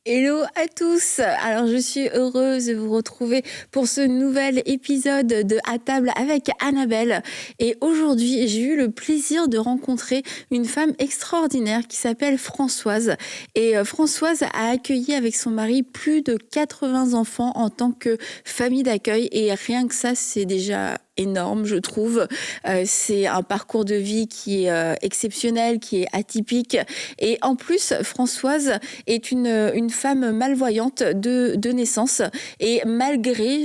Hello à tous. Alors je suis heureuse de vous retrouver pour ce nouvel épisode de À table avec Annabelle. Et aujourd'hui, j'ai eu le plaisir de rencontrer une femme extraordinaire qui s'appelle Françoise. Et Françoise a accueilli avec son mari plus de 80 enfants en tant que famille d'accueil. Et rien que ça, c'est déjà énorme, je trouve. C'est un parcours de vie qui est exceptionnel, qui est atypique. Et en plus, Françoise est une femme malvoyante de naissance. Et malgré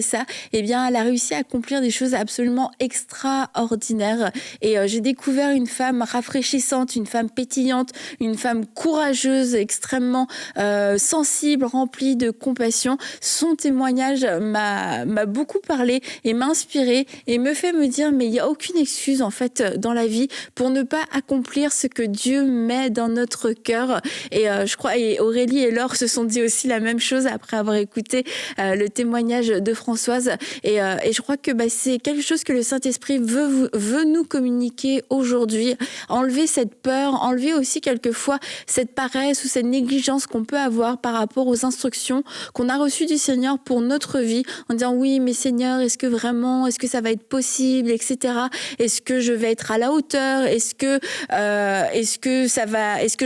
ça, eh bien, elle a réussi à accomplir des choses absolument extraordinaires. Et j'ai découvert une femme rafraîchissante, une femme pétillante, une femme courageuse, extrêmement sensible, remplie de compassion. Son témoignage m'a beaucoup parlé et m'a inspirée et me fait me dire mais il n'y a aucune excuse en fait dans la vie pour ne pas accomplir ce que Dieu met dans notre cœur. Et je crois et Aurélie et Laure se sont dit aussi la même chose après avoir écouté le témoignage de Françoise. Et je crois que c'est quelque chose que le Saint-Esprit veut nous communiquer aujourd'hui. Enlever cette peur, enlever aussi quelquefois cette paresse ou cette négligence qu'on peut avoir par rapport aux instructions qu'on a reçues du Seigneur pour notre vie, en disant oui mais Seigneur, est-ce que ça va être possible, etc. Est-ce que je vais être à la hauteur, est-ce que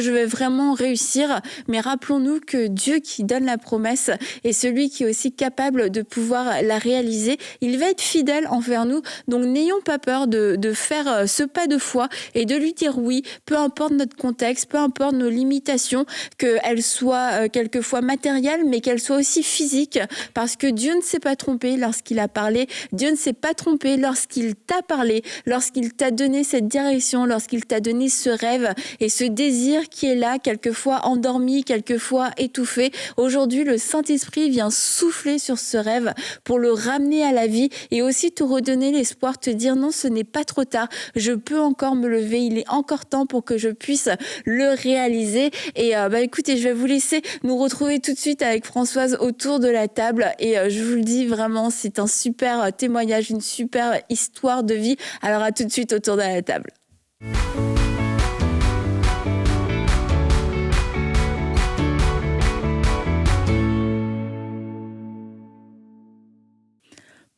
je vais vraiment réussir? Mais rappelons-nous que Dieu qui donne la promesse est celui qui est aussi capable de pouvoir la réaliser. Il va être fidèle envers nous, donc n'ayons pas peur de faire ce pas de foi et de lui dire oui, peu importe notre contexte, peu importe nos limitations, qu'elles soient quelquefois matérielles, mais qu'elles soient aussi physiques, parce que Dieu ne s'est pas trompé lorsqu'il a parlé, Dieu ne s'est pas trompé lorsqu'il t'a parlé, lorsqu'il t'a donné cette direction, lorsqu'il t'a donné ce rêve et ce désir qui est là, quelquefois endormi, quelquefois étouffé. Aujourd'hui, le Saint-Esprit vient souffler sur ce rêve pour le ramener à la vie et aussi te redonner l'espoir, te dire non, ce n'est pas trop tard, je peux encore me lever, il est encore temps pour que je puisse le réaliser. Et écoutez, je vais vous laisser nous retrouver tout de suite avec Françoise autour de la table et je vous le dis vraiment, c'est un super témoignage, une super histoire de vie. Alors à tout de suite autour de la table.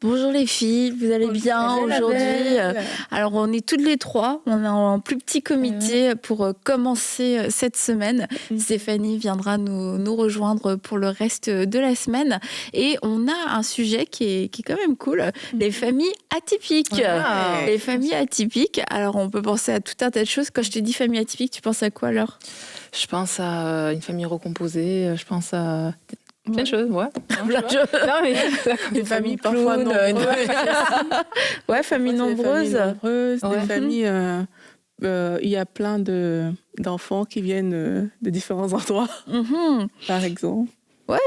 Bonjour les filles, vous allez bien aujourd'hui? Alors on est toutes les trois, on est en plus petit comité pour commencer cette semaine. Stéphanie viendra nous rejoindre pour le reste de la semaine et on a un sujet qui est quand même cool, les familles atypiques. Les familles atypiques, alors on peut penser à tout un tas de choses. Quand je te dis famille atypique, tu penses à quoi alors? Je pense à une famille recomposée, je pense à plein de choses, ouais. Plein de choses. Non, mais des familles parfois nombreuses. Ouais, familles nombreuses. Des familles, il y a plein d'enfants qui viennent de différents endroits, par exemple. Ouais,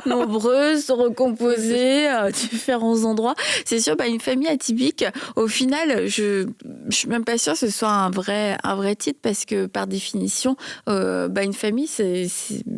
nombreuses, recomposées, différents endroits. C'est sûr, une famille atypique, au final, je suis même pas sûre que ce soit un vrai titre parce que par définition, une famille,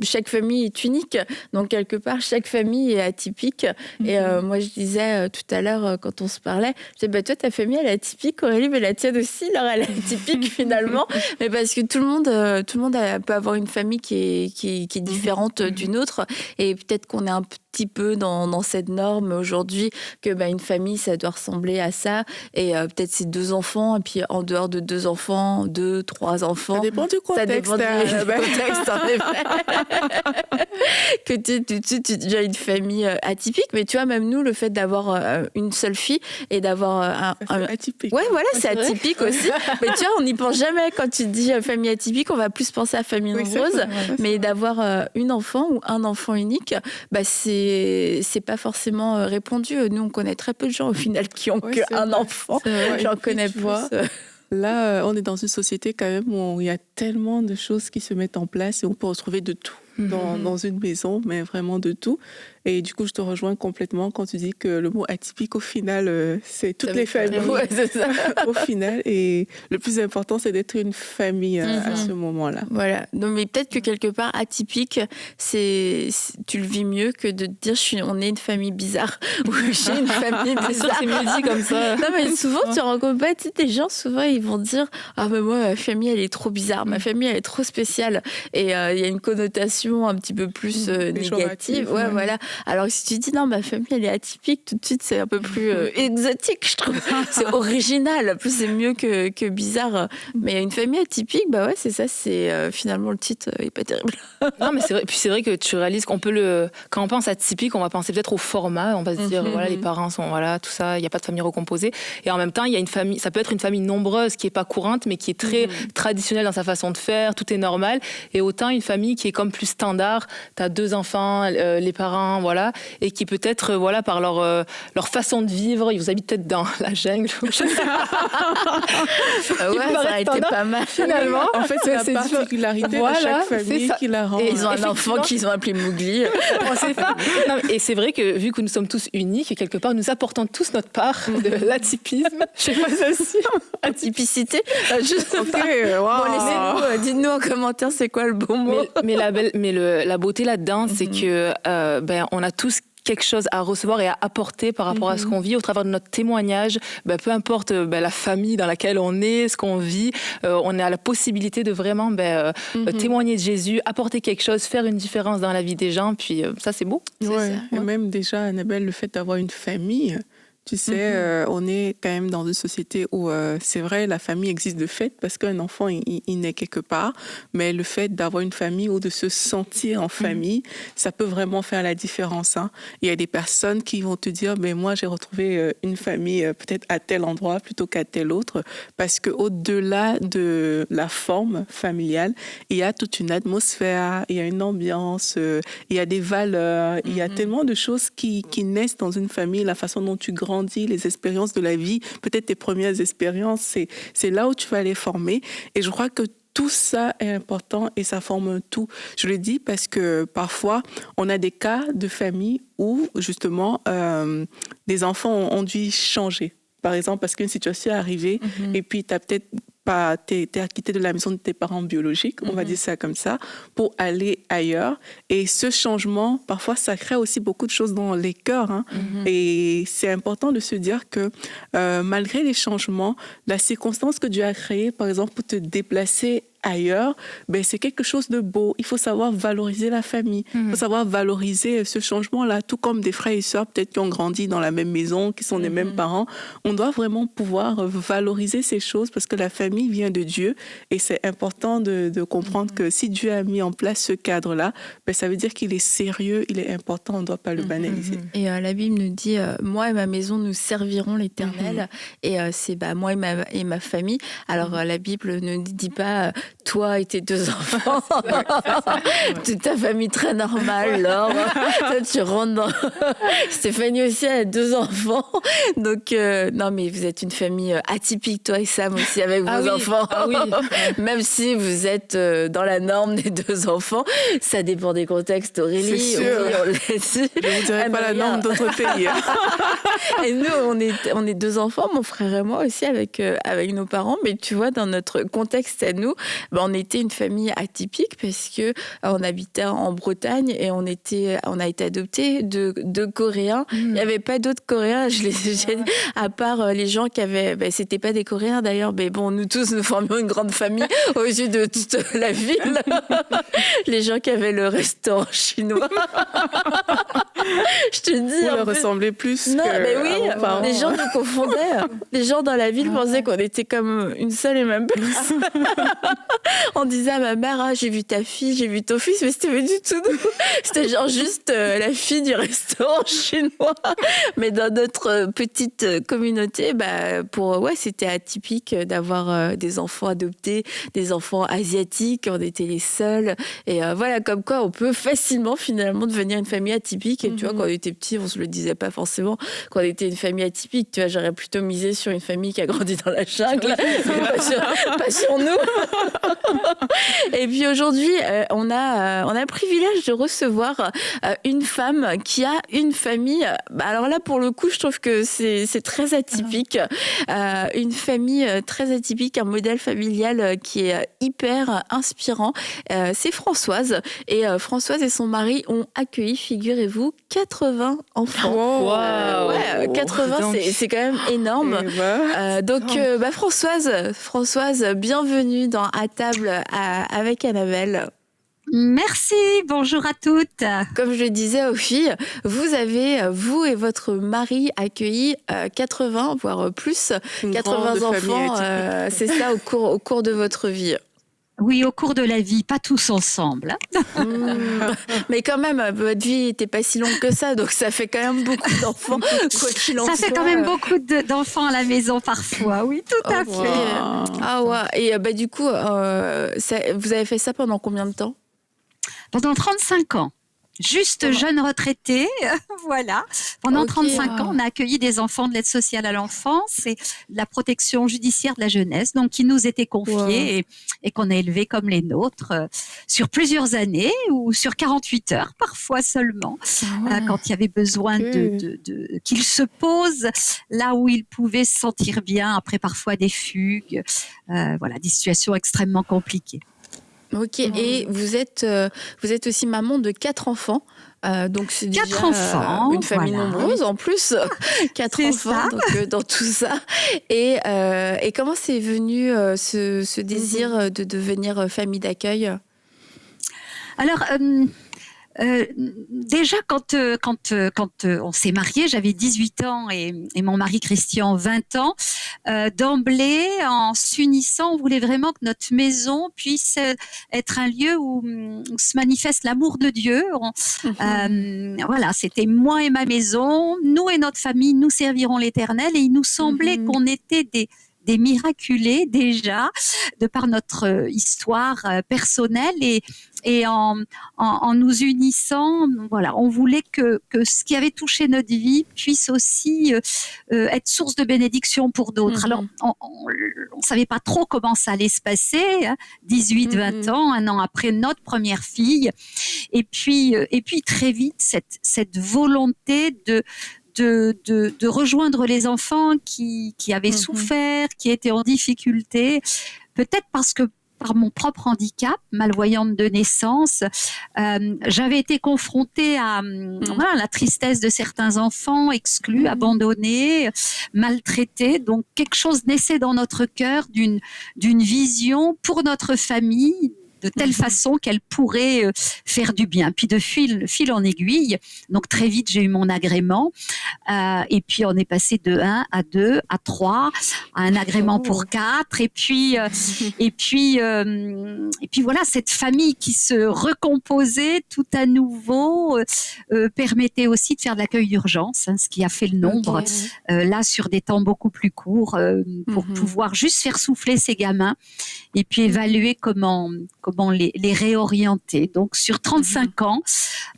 chaque famille est unique. Donc, quelque part, chaque famille est atypique. Et moi, je disais tout à l'heure, quand on se parlait, je disais, toi, ta famille, elle est atypique, Aurélie, mais la tienne aussi, alors elle est atypique finalement. Mais parce que tout le monde peut avoir une famille qui est différente d'une autre et peut-être qu'on est un petit peu dans cette norme aujourd'hui que une famille ça doit ressembler à ça et peut-être c'est 2 enfants et puis en dehors de 2 enfants 2, 3 enfants, ça dépend du contexte, contexte en effet. Que tu déjà une famille atypique, mais tu vois même nous le fait d'avoir une seule fille et d'avoir atypique. Ouais voilà, c'est atypique aussi. Mais tu vois on n'y pense jamais quand tu dis famille atypique, on va plus penser à famille nombreuse, mais d'avoir une enfant ou un enfant unique, c'est pas forcément répandu. Nous, on connaît très peu de gens au final qui ont qu'un enfant. J'en connais pas. Là, on est dans une société quand même où il y a tellement de choses qui se mettent en place et on peut retrouver de tout. dans une maison, mais vraiment de tout. Et du coup, je te rejoins complètement quand tu dis que le mot atypique, au final, c'est toutes les familles. Ouais, c'est ça. Au final, et le plus important, c'est d'être une famille à ce moment-là. Voilà. Non, mais peut-être que quelque part, atypique, tu le vis mieux que de te dire on est une famille bizarre ou j'ai une famille bizarre. C'est mieux dit comme ça. Non, mais souvent, tu rencontres pas, tu sais, des gens, souvent, ils vont dire ah, mais moi, ma famille, elle est trop bizarre, ma famille, elle est trop spéciale. Et il y a une connotation un petit peu plus négative. Ouais, voilà. Alors que si tu dis non, ma famille, elle est atypique, tout de suite, c'est un peu plus exotique, je trouve. C'est original. En plus, c'est mieux que bizarre. Mais une famille atypique, bah ouais, c'est ça, c'est finalement le titre est pas terrible. Non, mais c'est vrai. Puis c'est vrai que tu réalises qu'on peut quand on pense atypique, on va penser peut-être au format. On va se dire, voilà, les parents sont, voilà, tout ça, il n'y a pas de famille recomposée. Et en même temps, il y a une famille, ça peut être une famille nombreuse qui est pas courante, mais qui est très traditionnelle dans sa façon de faire, tout est normal. Et autant une famille qui est comme plus standard, tu as 2 enfants, les parents, voilà, et qui peut-être, voilà, par leur façon de vivre, ils vous habitent peut-être dans la jungle. Ouais, ça a été pas mal. Finalement, en fait, c'est la particularité de chaque famille qui la rend. Et ils ont un enfant qu'ils ont appelé Mowgli. On sait pas. Non, et c'est vrai que vu que nous sommes tous uniques et quelque part nous apportons tous notre part de l'atypisme, je sais pas aussi. Atypicité. Je sais pas. Wow. Bon, laissez-nous, dites-nous en commentaire c'est quoi le bon mot. Mais la beauté là-dedans, c'est que on a tous quelque chose à recevoir et à apporter par rapport à ce qu'on vit au travers de notre témoignage. Peu importe la famille dans laquelle on est, ce qu'on vit, on a la possibilité de vraiment témoigner de Jésus, apporter quelque chose, faire une différence dans la vie des gens. Puis ça, c'est beau. Ouais. Et même déjà, Annabelle, le fait d'avoir une famille, tu sais, on est quand même dans une société où, c'est vrai, la famille existe de fait parce qu'un enfant, il naît quelque part, mais le fait d'avoir une famille ou de se sentir en famille, ça peut vraiment faire la différence. Hein. Il y a des personnes qui vont te dire, mais moi, j'ai retrouvé une famille peut-être à tel endroit plutôt qu'à tel autre, parce qu'au-delà de la forme familiale, il y a toute une atmosphère, il y a une ambiance, il y a des valeurs, il y a tellement de choses qui naissent dans une famille, la façon dont tu grandis, les expériences de la vie, peut-être tes premières expériences, c'est là où tu vas les former. Et je crois que tout ça est important et ça forme un tout. Je le dis parce que parfois, on a des cas de famille où, justement, des enfants ont dû changer. Par exemple, parce qu'une situation est arrivée et puis tu as peut-être t'es quitté de la maison de tes parents biologiques, on va dire ça comme ça, pour aller ailleurs. Et ce changement, parfois, ça crée aussi beaucoup de choses dans les cœurs. Hein. Et c'est important de se dire que malgré les changements, la circonstance que Dieu a créée, par exemple, pour te déplacer ailleurs, c'est quelque chose de beau. Il faut savoir valoriser la famille. Il faut savoir valoriser ce changement-là, tout comme des frères et sœurs peut-être qui ont grandi dans la même maison, qui sont les mêmes parents. On doit vraiment pouvoir valoriser ces choses parce que la famille vient de Dieu et c'est important de comprendre que si Dieu a mis en place ce cadre-là, ça veut dire qu'il est sérieux, il est important, on ne doit pas le banaliser. Et la Bible nous dit moi et ma maison, nous servirons l'Éternel. Et c'est moi et ma famille. Alors la Bible ne dit pas toi et tes 2 enfants, toute ta famille très normale, Laure. Toi, tu rentres dans... Stéphanie aussi a 2 enfants. Donc, non, mais vous êtes une famille atypique, toi et Sam aussi, avec vos enfants. Ah oui. Même si vous êtes dans la norme des 2 enfants, ça dépend des contextes, Aurélie. C'est sûr. On l'a dit. Je ne vous dirais pas la norme d'autres pays. Et nous, on est 2 enfants, mon frère et moi aussi, avec nos parents. Mais tu vois, dans notre contexte à nous, on était une famille atypique parce que on habitait en Bretagne et on a été adoptés de Coréens. Il n'y avait pas d'autres Coréens, à part les gens qui avaient... c'était pas des Coréens d'ailleurs, mais bon, nous tous, nous formions une grande famille aux yeux de toute la ville. Les gens qui avaient le restaurant chinois. Je te dis... On leur ressemblait plus non, que mais oui, à vos parents. les gens nous confondaient. Les gens dans la ville pensaient qu'on était comme une seule et même personne. On disait à ma mère, j'ai vu ta fille, j'ai vu ton fils, mais c'était pas du tout nous. C'était genre juste la fille du restaurant chinois. Mais dans notre petite communauté, c'était atypique d'avoir des enfants adoptés, des enfants asiatiques. On était les seuls. Et voilà, comme quoi on peut facilement finalement devenir une famille atypique. Et tu vois, quand on était petits, on se le disait pas forcément qu'on était une famille atypique. Tu vois, j'aurais plutôt misé sur une famille qui a grandi dans la jungle, pas sur nous. Et puis aujourd'hui, on a le privilège de recevoir une femme qui a une famille. Alors là, pour le coup, je trouve que c'est très atypique. Une famille très atypique, un modèle familial qui est hyper inspirant. C'est Françoise. Et Françoise et son mari ont accueilli, figurez-vous, 80 enfants. Wow. 80, c'est quand même énorme. Donc, Françoise, bienvenue dans À table avec Annabelle. Merci, bonjour à toutes. Comme je le disais aux filles, vous avez, vous et votre mari, accueilli 80, voire plus, 80 enfants, c'est ça, au cours de votre vie. Oui, au cours de la vie, pas tous ensemble. Mais quand même, votre vie n'était pas si longue que ça, donc ça fait quand même beaucoup d'enfants, quoi qu'il en soit. Ça fait quand même beaucoup d'enfants à la maison parfois, oui, tout à fait. Ah ouais, et du coup, vous avez fait ça pendant combien de temps ? Pendant 35 ans. Juste jeune retraité, voilà. Pendant 35 ans, on a accueilli des enfants de l'aide sociale à l'enfance et de la protection judiciaire de la jeunesse, donc qui nous étaient confiés et qu'on a élevés comme les nôtres sur plusieurs années ou sur 48 heures, parfois seulement, quand il y avait besoin qu'ils se posent là où ils pouvaient se sentir bien après parfois des fugues, des situations extrêmement compliquées. Ok, et vous êtes aussi maman de 4 enfants. Donc c'est déjà 4 enfants, une famille nombreuse en plus, 4 enfants donc, dans tout ça. Et comment c'est venu ce désir de devenir famille d'accueil ? Alors, déjà, quand on s'est mariés, j'avais 18 ans et mon mari Christian 20 ans. D'emblée, en s'unissant, on voulait vraiment que notre maison puisse être un lieu où se manifeste l'amour de Dieu. C'était moi et ma maison, nous et notre famille, nous servirons l'Éternel. Et il nous semblait qu'on était des miraculés déjà, de par notre histoire personnelle et en nous unissant, on voulait que ce qui avait touché notre vie puisse aussi être source de bénédiction pour d'autres. Alors, on savait pas trop comment ça allait se passer, 18-20 ans, un an après notre première fille, et puis très vite cette volonté de rejoindre les enfants qui avaient souffert, qui étaient en difficulté, peut-être parce que par mon propre handicap, malvoyante de naissance, j'avais été confrontée à la tristesse de certains enfants exclus, abandonnés, maltraités. Donc quelque chose naissait dans notre cœur d'une vision pour notre famille, de telle façon qu'elle pourrait faire du bien. Puis de fil en aiguille, donc très vite j'ai eu mon agrément, et puis on est passé de 1 à 2 à 3, à un agrément pour 4, et puis voilà, cette famille qui se recomposait tout à nouveau permettait aussi de faire de l'accueil d'urgence, ce qui a fait le nombre, là sur des temps beaucoup plus courts, pour pouvoir juste faire souffler ces gamins, et puis évaluer comment les réorienter. Donc, sur 35 ans,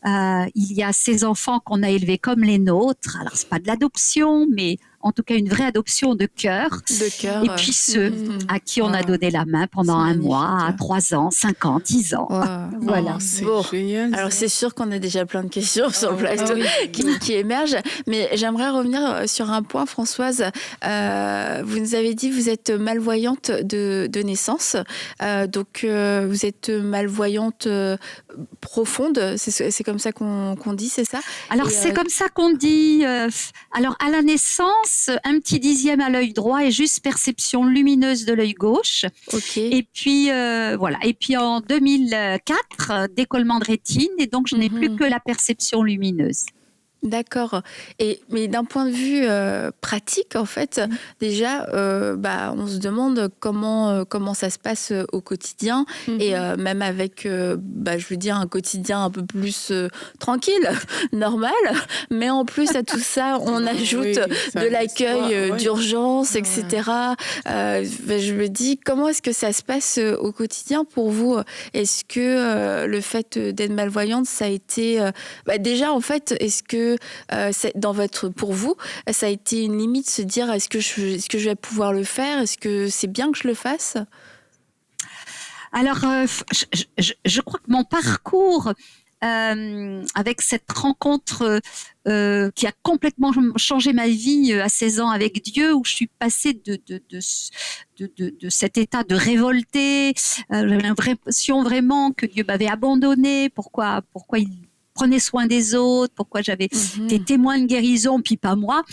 il y a ces enfants qu'on a élevés comme les nôtres. Alors, c'est pas de l'adoption, mais en tout cas une vraie adoption de cœur. Et puis ceux à qui on a donné la main pendant un mois, 3 ans, 5 ans, 10 ans. Voilà. C'est génial. Alors c'est sûr qu'on a déjà plein de questions sur le plateau qui émergent, mais j'aimerais revenir sur un point, Françoise. Vous nous avez dit que vous êtes malvoyante de naissance, donc vous êtes malvoyante profonde, c'est comme ça qu'on dit, c'est ça ? Alors c'est comme ça qu'on dit. Alors à la naissance, un petit dixième à l'œil droit et juste perception lumineuse de l'œil gauche. Et puis Et puis en 2004, décollement de rétine, et donc je n'ai plus que la perception lumineuse. D'accord. Mais d'un point de vue pratique, en fait, déjà, on se demande comment ça se passe au quotidien, et même avec, je veux dire, un quotidien un peu plus tranquille, normal, mais en plus à tout ça, on ajoute de l'accueil d'urgence, etc. Je me dis, comment est-ce que ça se passe au quotidien pour vous ? Est-ce que le fait d'être malvoyante, ça a été... déjà, en fait, est-ce que pour vous, ça a été une limite, se dire est-ce que je vais pouvoir le faire ? Est-ce que c'est bien que je le fasse ? Alors, je crois que mon parcours avec cette rencontre qui a complètement changé ma vie à 16 ans avec Dieu, où je suis passée de cet état de révolté. J'avais l'impression vraiment que Dieu m'avait abandonnée. Pourquoi il prenait soin des autres, pourquoi j'avais été témoin de guérison, puis pas moi.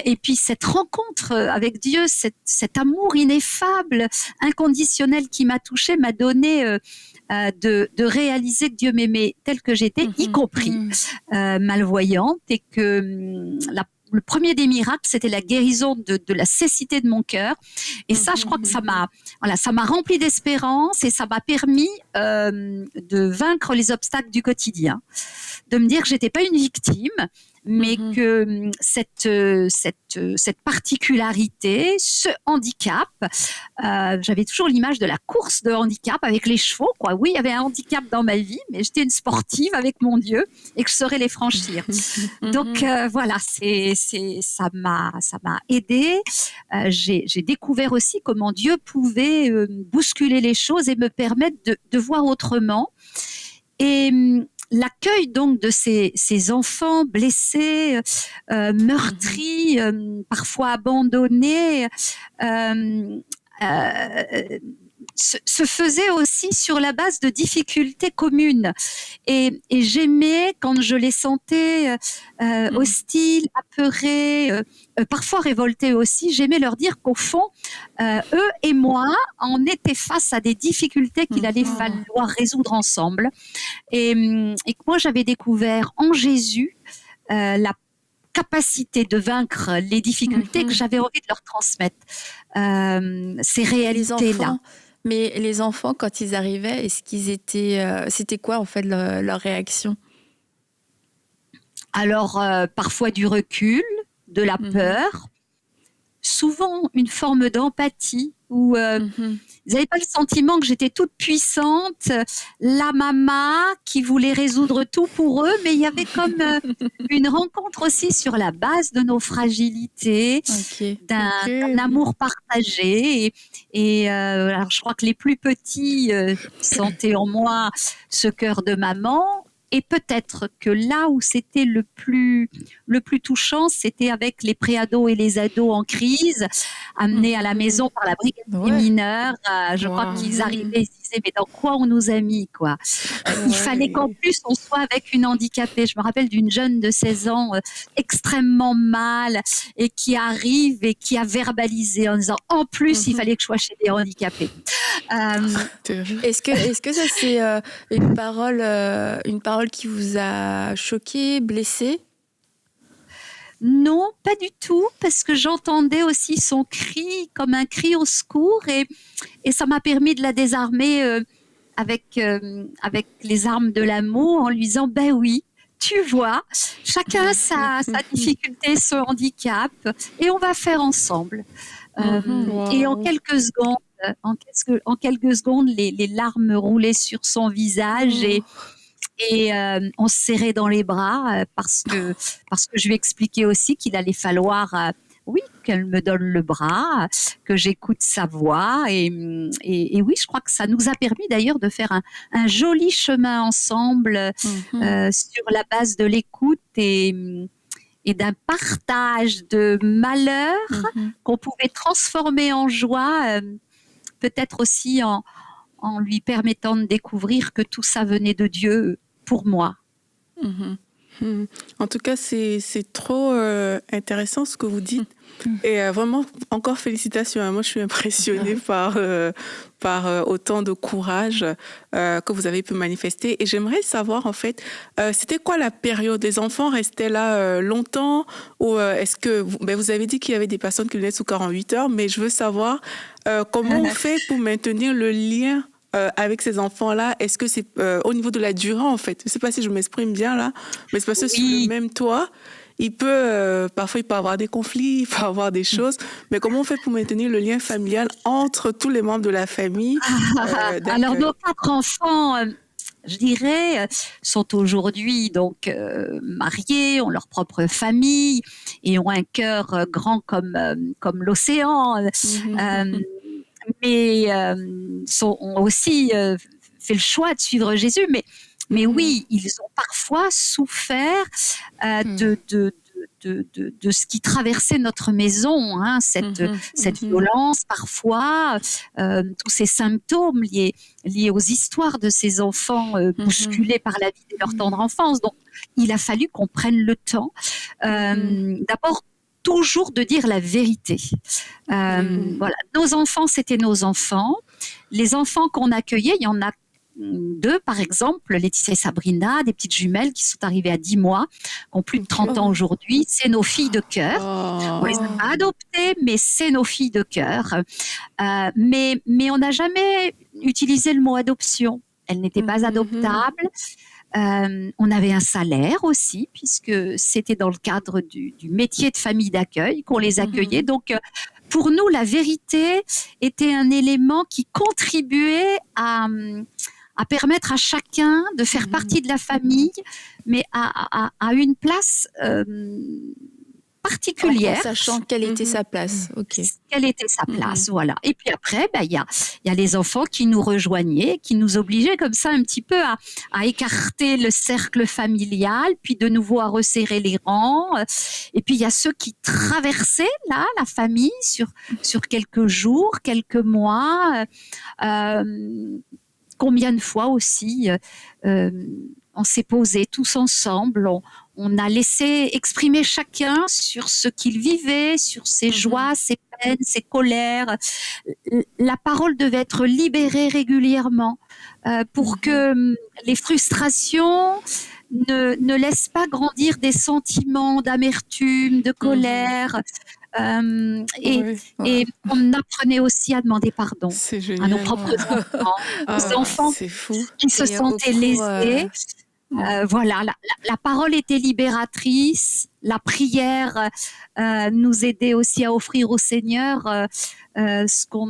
Et puis cette rencontre avec Dieu, cet amour ineffable, inconditionnel qui m'a touchée, m'a donné de réaliser que Dieu m'aimait telle que j'étais, y compris malvoyante, et que le premier des miracles, c'était la guérison de la cécité de mon cœur. Et ça, je crois que ça m'a rempli d'espérance et ça m'a permis de vaincre les obstacles du quotidien, de me dire que j'étais pas une victime, mais que cette particularité, ce handicap, j'avais toujours l'image de la course de handicap avec les chevaux, quoi. Oui, il y avait un handicap dans ma vie, mais j'étais une sportive avec mon Dieu et que je saurais les franchir. Donc voilà, ça m'a aidée. J'ai découvert aussi comment Dieu pouvait bousculer les choses et me permettre de voir autrement. Et l'accueil donc de ces enfants blessés, meurtris, parfois abandonnés, se faisait aussi sur la base de difficultés communes. Et j'aimais quand je les sentais hostiles, apeurés, parfois révoltés aussi, j'aimais leur dire qu'au fond, eux et moi, on était face à des difficultés qu'il allait falloir résoudre ensemble. Et que moi, j'avais découvert en Jésus la capacité de vaincre les difficultés que j'avais envie de leur transmettre. Ces réalités-là. Mais les enfants, quand ils arrivaient, est-ce qu'ils étaient... c'était quoi, en fait, leur réaction? Alors, parfois du recul, de la peur, souvent une forme d'empathie, où ils n'avaient pas le sentiment que j'étais toute puissante, la maman qui voulait résoudre tout pour eux, mais il y avait comme une rencontre aussi sur la base de nos fragilités, d'un amour partagé. Et alors je crois que les plus petits sentaient en moi ce cœur de maman. Et peut-être que là où c'était le plus touchant, c'était avec les préados et les ados en crise, amenés à la maison par la brigade des mineurs. Je crois qu'ils arrivaient et se disaient, mais dans quoi on nous a mis, quoi. Il fallait qu'en plus on soit avec une handicapée. Je me rappelle d'une jeune de 16 ans extrêmement mal et qui arrive et qui a verbalisé en disant, en plus, il fallait que je sois chez des handicapés. Est-ce que ça c'est une parole qui vous a choqué, blessé? Non, pas du tout, parce que j'entendais aussi son cri comme un cri au secours, et ça m'a permis de la désarmer avec les armes de l'amour, en lui disant, ben oui, tu vois, chacun a sa difficulté, son handicap, et on va faire ensemble. Et en quelques secondes, les larmes roulaient sur son visage, et on se serrait dans les bras parce que je lui expliquais aussi qu'il allait falloir, qu'elle me donne le bras, que j'écoute sa voix. Et oui, je crois que ça nous a permis d'ailleurs de faire un joli chemin ensemble sur la base de l'écoute et d'un partage de malheur qu'on pouvait transformer en joie, peut-être aussi en lui permettant de découvrir que tout ça venait de Dieu pour moi. En tout cas, c'est trop intéressant ce que vous dites. Et vraiment, encore félicitations. Moi, je suis impressionnée par autant de courage que vous avez pu manifester. Et j'aimerais savoir, en fait, c'était quoi la période? Les enfants restaient là longtemps? Ou est-ce que... vous avez dit qu'il y avait des personnes qui venaient sous 48 heures, mais je veux savoir comment on fait pour maintenir le lien avec ces enfants-là. Est-ce que c'est au niveau de la durée, en fait? Je ne sais pas si je m'exprime bien là, mais c'est parce que sur le même toit, parfois il peut avoir des conflits, il peut avoir des choses, mais comment on fait pour maintenir le lien familial entre tous les membres de la famille? Alors nos 4 enfants, je dirais, sont aujourd'hui donc mariés, ont leur propre famille et ont un cœur grand comme l'océan. ont aussi fait le choix de suivre Jésus. Mais oui, ils ont parfois souffert de ce qui traversait notre maison, hein, cette violence parfois, tous ces symptômes liés aux histoires de ces enfants bousculés par la vie de leur tendre enfance. Donc, il a fallu qu'on prenne le temps, d'abord, toujours de dire la vérité. Voilà, nos enfants, c'était nos enfants. Les enfants qu'on accueillait, il y en a 2, par exemple, Laetitia et Sabrina, des petites jumelles qui sont arrivées à 10 mois, qui ont plus de 30 ans aujourd'hui. C'est nos filles de cœur. On les a pas adoptées, mais c'est nos filles de cœur. Mais on n'a jamais utilisé le mot adoption. Elles n'étaient pas adoptables. On avait un salaire aussi, puisque c'était dans le cadre du métier de famille d'accueil qu'on les accueillait. Donc, pour nous, la vérité était un élément qui contribuait à permettre à chacun de faire partie de la famille, mais à une place particulière. En sachant quelle était sa place. Okay. Quelle était sa place, voilà. Et puis après, il y a les enfants qui nous rejoignaient, qui nous obligeaient comme ça un petit peu à écarter le cercle familial, puis de nouveau à resserrer les rangs. Et puis il y a ceux qui traversaient là la famille sur quelques jours, quelques mois. Combien de fois aussi on s'est posé tous ensemble, on a laissé exprimer chacun sur ce qu'il vivait, sur ses joies, ses peines, ses colères. La parole devait être libérée régulièrement pour que les frustrations ne laissent pas grandir des sentiments d'amertume, de colère. Et on apprenait aussi à demander pardon à nos propres enfants, aux enfants qui se sentaient lésés. Voilà, la parole était libératrice, la prière nous aidait aussi à offrir au Seigneur ce qu'on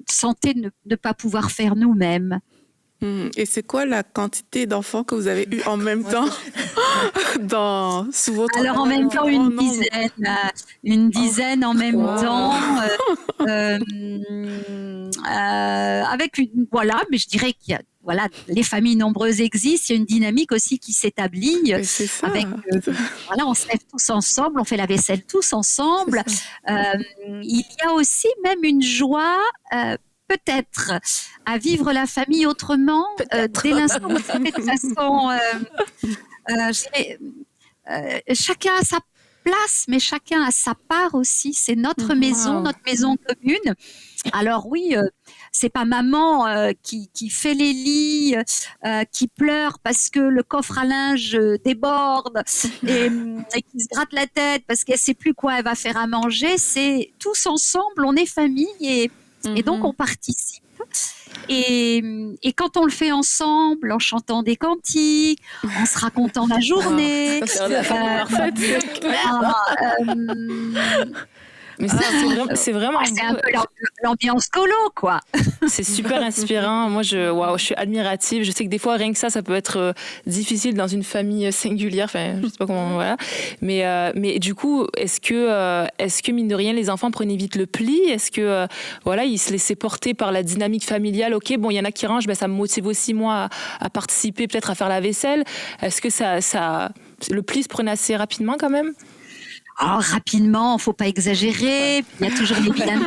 sentait ne pas pouvoir faire nous-mêmes. Et c'est quoi la quantité d'enfants que vous avez eu en même temps sous votre Alors en même temps une dizaine en même temps avec mais je dirais qu'il y a les familles nombreuses existent, il y a une dynamique aussi qui s'établit c'est ça. Avec on se lève tous ensemble, on fait la vaisselle tous ensemble. Il y a aussi même une joie peut-être à vivre la famille autrement dès l'instant où c'est fait de façon chacun a sa place, mais chacun a sa part aussi. C'est notre maison, notre maison commune. Alors oui, c'est pas maman qui fait les lits, qui pleure parce que le coffre à linge déborde et qui se gratte la tête parce qu'elle sait plus quoi elle va faire à manger. C'est tous ensemble, on est famille et donc on participe. Et quand on le fait ensemble, en chantant des cantiques, en se racontant la journée. Mais c'est vraiment c'est un peu l'ambiance colo, quoi. C'est super inspirant. Moi, je suis admirative. Je sais que des fois, rien que ça peut être difficile dans une famille singulière. Enfin, je sais pas comment, voilà. Mais du coup, est-ce que mine de rien, les enfants prenaient vite le pli? Est-ce que ils se laissaient porter par la dynamique familiale? Ok, bon, il y en a qui rangent, ça me motive aussi moi à participer, peut-être à faire la vaisselle. Est-ce que le pli se prenait assez rapidement quand même? Rapidement, faut pas exagérer. Il y a toujours les vilains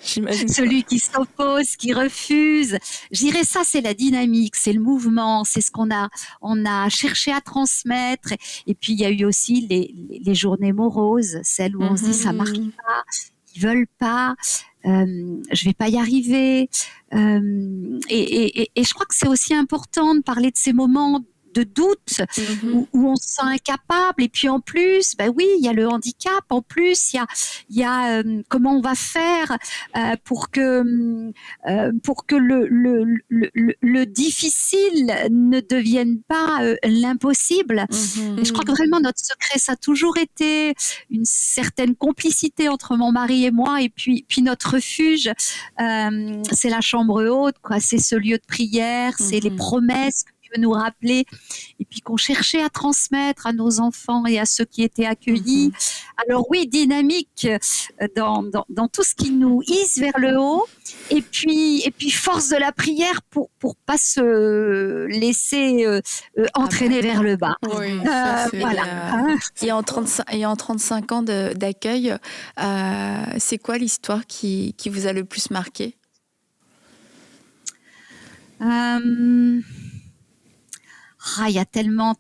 celui qui s'oppose, qui refuse. Je dirais ça, c'est la dynamique, c'est le mouvement, c'est ce qu'on a cherché à transmettre. Et puis il y a eu aussi les journées moroses, celles où on se dit ça marche pas, ils veulent pas. Je vais pas y arriver. Et je crois que c'est aussi important de parler de ces moments de doute, où on se sent incapable. Et puis en plus, il y a le handicap. En plus, il y a comment on va faire pour que le difficile ne devienne pas l'impossible. Et je crois que vraiment notre secret, ça a toujours été une certaine complicité entre mon mari et moi. Et puis notre refuge, c'est la chambre haute, quoi. C'est ce lieu de prière, c'est les promesses peut nous rappeler et puis qu'on cherchait à transmettre à nos enfants et à ceux qui étaient accueillis. Alors oui, dynamique dans tout ce qui nous hisse vers le haut et puis force de la prière pour pas se laisser entraîner vers le bas. Oui, voilà. Et en 35 ans d'accueil, c'est quoi l'histoire qui vous a le plus marqué? Il y a tellement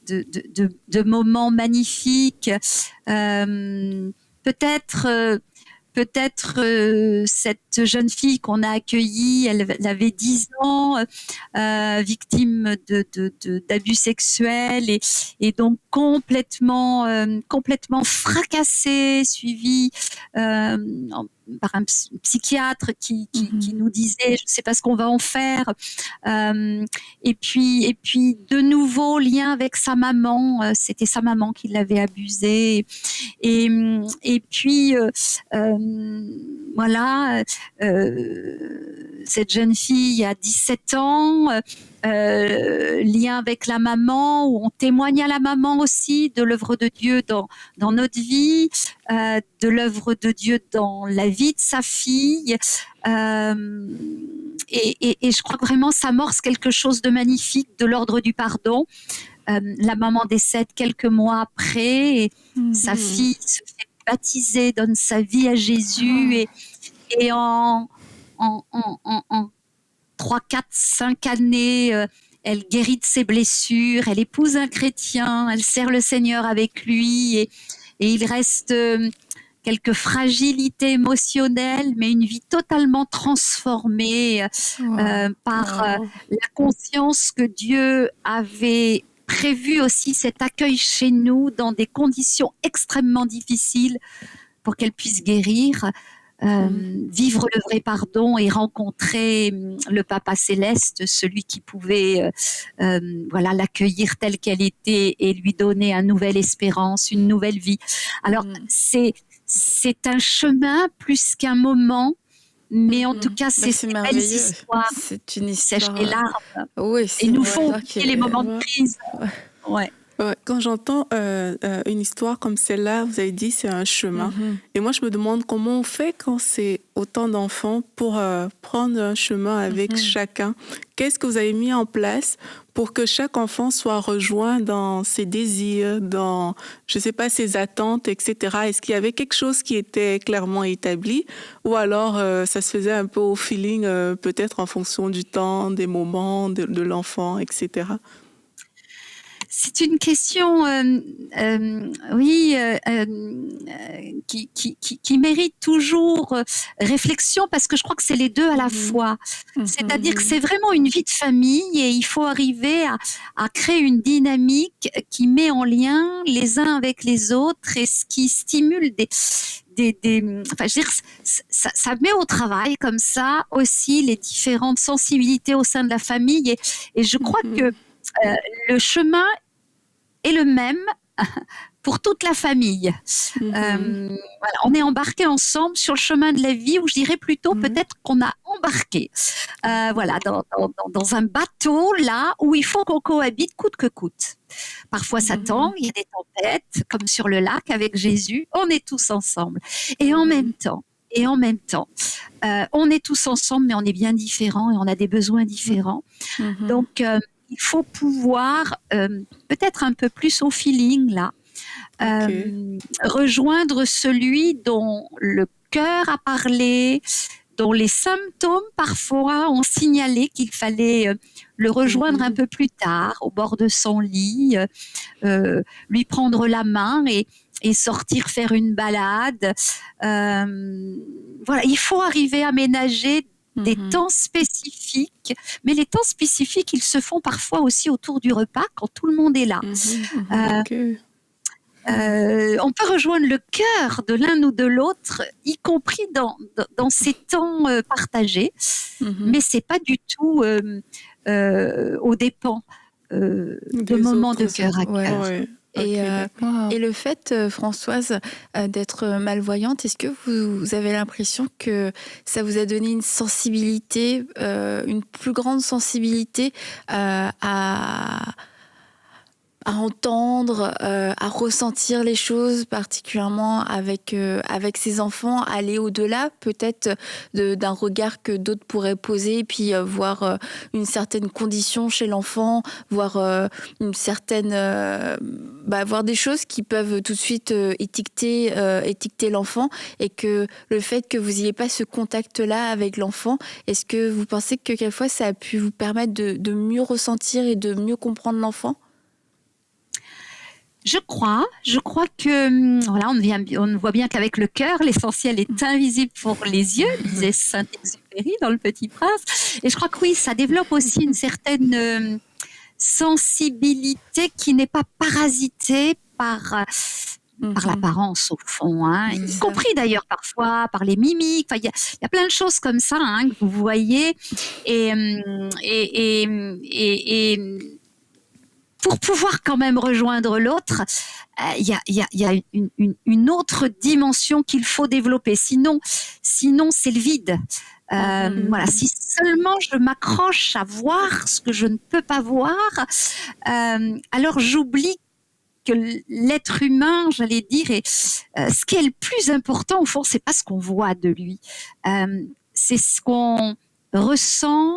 de moments magnifiques. Peut-être cette jeune fille qu'on a accueillie, elle avait 10 ans, victime d'abus sexuels et donc complètement fracassée, suivie par un psychiatre qui nous disait je ne sais pas ce qu'on va en faire, et puis de nouveau lien avec sa maman, c'était sa maman qui l'avait abusée et puis voilà, cette jeune fille a 17 ans, lien avec la maman, où on témoigne à la maman aussi de l'œuvre de Dieu dans notre vie, de l'œuvre de Dieu dans la vie de sa fille. Et je crois que vraiment ça amorce quelque chose de magnifique de l'ordre du pardon. La maman décède quelques mois après et sa fille se fait baptiser, donne sa vie à Jésus et en 3, 4, 5 années, elle guérit de ses blessures, elle épouse un chrétien, elle sert le Seigneur avec lui et il reste quelques fragilités émotionnelles, mais une vie totalement transformée par la conscience que Dieu avait prévu aussi cet accueil chez nous dans des conditions extrêmement difficiles pour qu'elle puisse guérir, vivre le vrai pardon et rencontrer le Papa Céleste, celui qui pouvait l'accueillir telle qu'elle était et lui donner une nouvelle espérance, une nouvelle vie. Alors c'est un chemin plus qu'un moment, mais en tout cas, c'est ces belles histoires. C'est une histoire. Sèche les larmes. Oui, et nous font oublier les moments de crise. Ouais. Quand j'entends une histoire comme celle-là, vous avez dit c'est un chemin. Et moi, je me demande comment on fait quand c'est autant d'enfants pour prendre un chemin avec chacun. Qu'est-ce que vous avez mis en place pour que chaque enfant soit rejoint dans ses désirs, dans, je ne sais pas, ses attentes, etc. Est-ce qu'il y avait quelque chose qui était clairement établi ou alors ça se faisait un peu au feeling, peut-être en fonction du temps, des moments, de l'enfant, etc. C'est une question, qui mérite toujours réflexion parce que je crois que c'est les deux à la fois. C'est-à-dire que c'est vraiment une vie de famille et il faut arriver à créer une dynamique qui met en lien les uns avec les autres et ce qui stimule ça met au travail comme ça aussi les différentes sensibilités au sein de la famille et je crois que le chemin est le même pour toute la famille. On est embarqués ensemble sur le chemin de la vie, ou je dirais plutôt peut-être qu'on a embarqué dans un bateau là où il faut qu'on cohabite coûte que coûte. Parfois ça tangue, il y a des tempêtes, comme sur le lac avec Jésus, on est tous ensemble. Et en même temps, on est tous ensemble, mais on est bien différents et on a des besoins différents. Donc, il faut pouvoir, peut-être un peu plus au feeling, là, rejoindre celui dont le cœur a parlé, dont les symptômes parfois ont signalé qu'il fallait le rejoindre un peu plus tard, au bord de son lit, lui prendre la main et sortir faire une balade. Il faut arriver à ménager des temps spécifiques, mais les temps spécifiques, ils se font parfois aussi autour du repas, quand tout le monde est là. On peut rejoindre le cœur de l'un ou de l'autre, y compris dans ces temps partagés, mais c'est pas du tout aux dépens de moments de cœur à cœur. Et, Wow. et le fait, Françoise, d'être malvoyante, est-ce que vous avez l'impression que ça vous a donné une sensibilité, une plus grande sensibilité à entendre, à ressentir les choses, particulièrement avec ses enfants, aller au-delà peut-être d'un regard que d'autres pourraient poser, puis voir une certaine condition chez l'enfant, voir une certaine, voir des choses qui peuvent tout de suite étiqueter l'enfant, et que le fait que vous n'ayez pas ce contact-là avec l'enfant, est-ce que vous pensez que quelquefois ça a pu vous permettre de mieux ressentir et de mieux comprendre l'enfant ? Je crois que voilà, on voit bien qu'avec le cœur, l'essentiel est invisible pour les yeux, disait Saint-Exupéry dans Le Petit Prince. Et je crois que oui, ça développe aussi une certaine sensibilité qui n'est pas parasitée par l'apparence au fond, hein, y compris d'ailleurs parfois par les mimiques. Enfin, il y a plein de choses comme ça, hein, que vous voyez et pour pouvoir quand même rejoindre l'autre, il y a une autre dimension qu'il faut développer. Sinon c'est le vide. Voilà, si seulement je m'accroche à voir ce que je ne peux pas voir, alors j'oublie que l'être humain, j'allais dire, ce qui est le plus important au fond, c'est pas ce qu'on voit de lui, c'est ce qu'on ressent.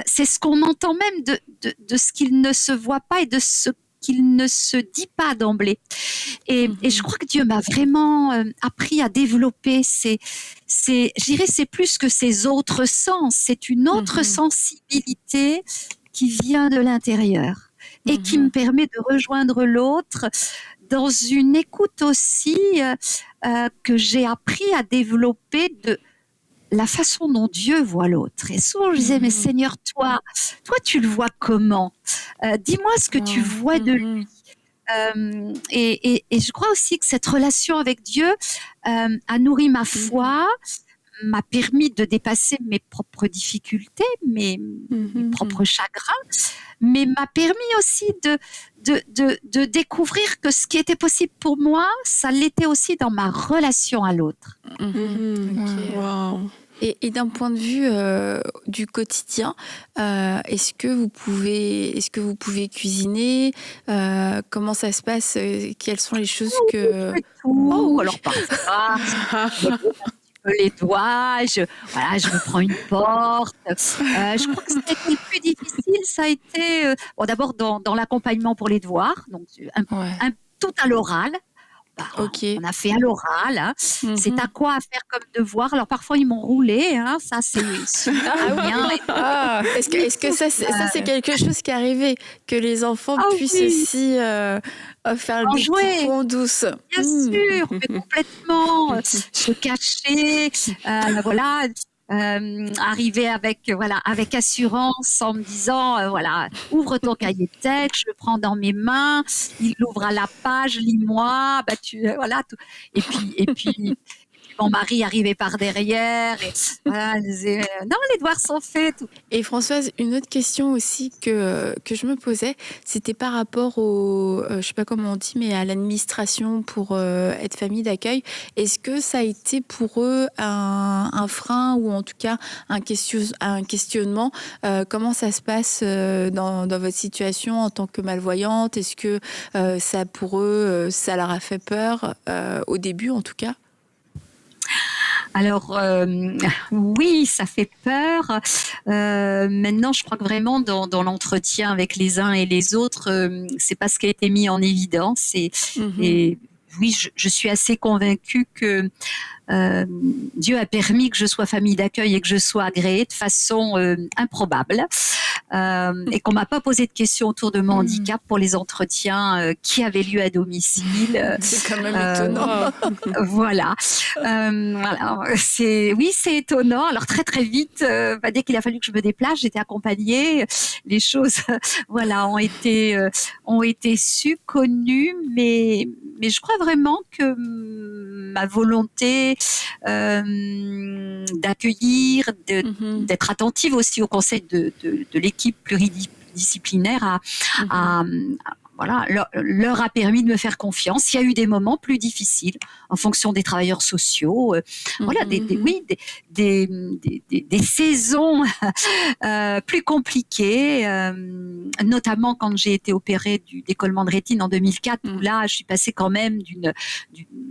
C'est ce qu'on entend même de ce qu'il ne se voit pas et de ce qu'il ne se dit pas d'emblée. Et je crois que Dieu m'a vraiment appris à développer je dirais, c'est plus que ces autres sens, c'est une autre sensibilité qui vient de l'intérieur et qui me permet de rejoindre l'autre dans une écoute aussi que j'ai appris à développer de la façon dont Dieu voit l'autre. Et souvent, je disais, mais Seigneur, toi, tu le vois comment ? Dis-moi ce que tu vois de lui. Et je crois aussi que cette relation avec Dieu a nourri ma foi, m'a permis de dépasser mes propres difficultés, mes propres chagrins, mais m'a permis aussi de découvrir que ce qui était possible pour moi, ça l'était aussi dans ma relation à l'autre. Wow. Et d'un point de vue du quotidien, est-ce que vous pouvez cuisiner ? Comment ça se passe ? Quelles sont les choses que... Alors parfois, les doigts, je me prends une porte. Je crois que ce qui a été le plus difficile, ça a été d'abord dans l'accompagnement pour les devoirs, donc tout à l'oral. On a fait à l'oral, hein. C'est à quoi à faire comme devoir. Alors parfois ils m'ont roulé, hein. Ça c'est super bien. Est-ce que ça c'est quelque chose qui est arrivé, que les enfants puissent aussi faire des petits points douces. Bien sûr, mais complètement. Se cacher, voilà. Arriver avec assurance en me disant ouvre ton cahier de texte, je le prends dans mes mains, il l'ouvre à la page, lis-moi, tout. Et puis mon mari arrivait par derrière et il disait non, les devoirs sont faits. Tout. Et Françoise, une autre question aussi que je me posais, c'était par rapport au, je sais pas comment on dit, mais à l'administration pour être famille d'accueil. Est-ce que ça a été pour eux un frein ou en tout cas un questionnement ? Comment ça se passe dans votre situation en tant que malvoyante ? Est-ce que ça pour eux, ça leur a fait peur au début en tout cas ? Alors oui, ça fait peur. Maintenant, je crois que vraiment dans l'entretien avec les uns et les autres, c'est pas ce qui a été mis en évidence. Et oui, je suis assez convaincue que Dieu a permis que je sois famille d'accueil et que je sois agréée de façon improbable. Et qu'on m'a pas posé de questions autour de mon handicap pour les entretiens qui avaient lieu à domicile. C'est quand même étonnant. Voilà. C'est étonnant. Alors très très vite, dès qu'il a fallu que je me déplace, j'étais accompagnée. Les choses, ont été sues, connues, mais je crois vraiment que ma volonté d'accueillir, d'être attentive aussi au conseil de l'équipe pluridisciplinaire voilà, leur a permis de me faire confiance. Il y a eu des moments plus difficiles en fonction des travailleurs sociaux. Voilà, des saisons plus compliquées, notamment quand j'ai été opérée du décollement de rétine en 2004, où là, je suis passée quand même d'une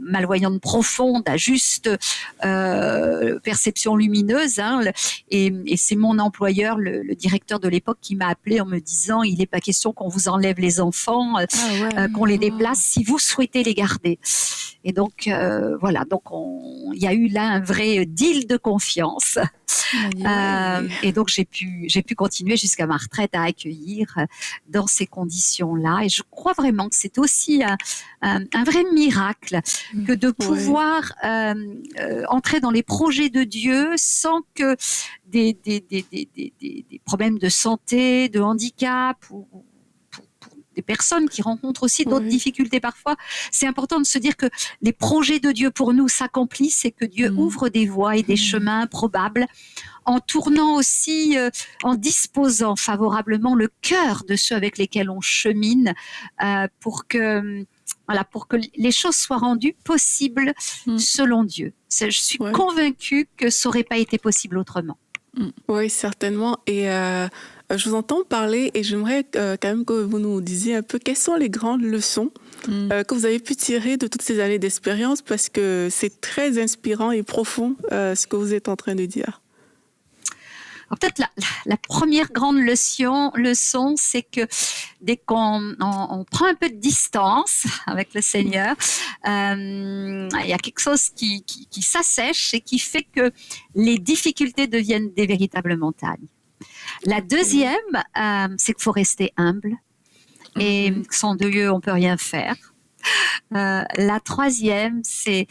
malvoyante profonde à juste perception lumineuse. Et c'est mon employeur, le directeur de l'époque, qui m'a appelée en me disant « Il n'est pas question qu'on vous enlève les enfants, qu'on les déplace si vous souhaitez les garder. » Et donc, voilà, donc il y a eu là un vrai deal de confiance. Et donc, j'ai pu continuer jusqu'à ma retraite à accueillir dans ces conditions-là. Et je crois vraiment que c'est aussi un vrai miracle que de pouvoir entrer dans les projets de Dieu sans que des problèmes de santé, de handicap ou des personnes qui rencontrent aussi d'autres difficultés parfois. C'est important de se dire que les projets de Dieu pour nous s'accomplissent et que Dieu ouvre des voies et des chemins probables en tournant aussi, en disposant favorablement le cœur de ceux avec lesquels on chemine pour que les choses soient rendues possibles selon Dieu. Je suis convaincue que ça n'aurait pas été possible autrement. Oui, certainement. Et je vous entends parler et j'aimerais quand même que vous nous disiez un peu quelles sont les grandes leçons que vous avez pu tirer de toutes ces années d'expérience, parce que c'est très inspirant et profond ce que vous êtes en train de dire. Alors peut-être la première grande leçon, c'est que dès qu'on prend un peu de distance avec le Seigneur, il y a quelque chose qui s'assèche et qui fait que les difficultés deviennent des véritables montagnes. La deuxième, c'est qu'il faut rester humble et sans Dieu, on peut rien faire. La troisième, c'est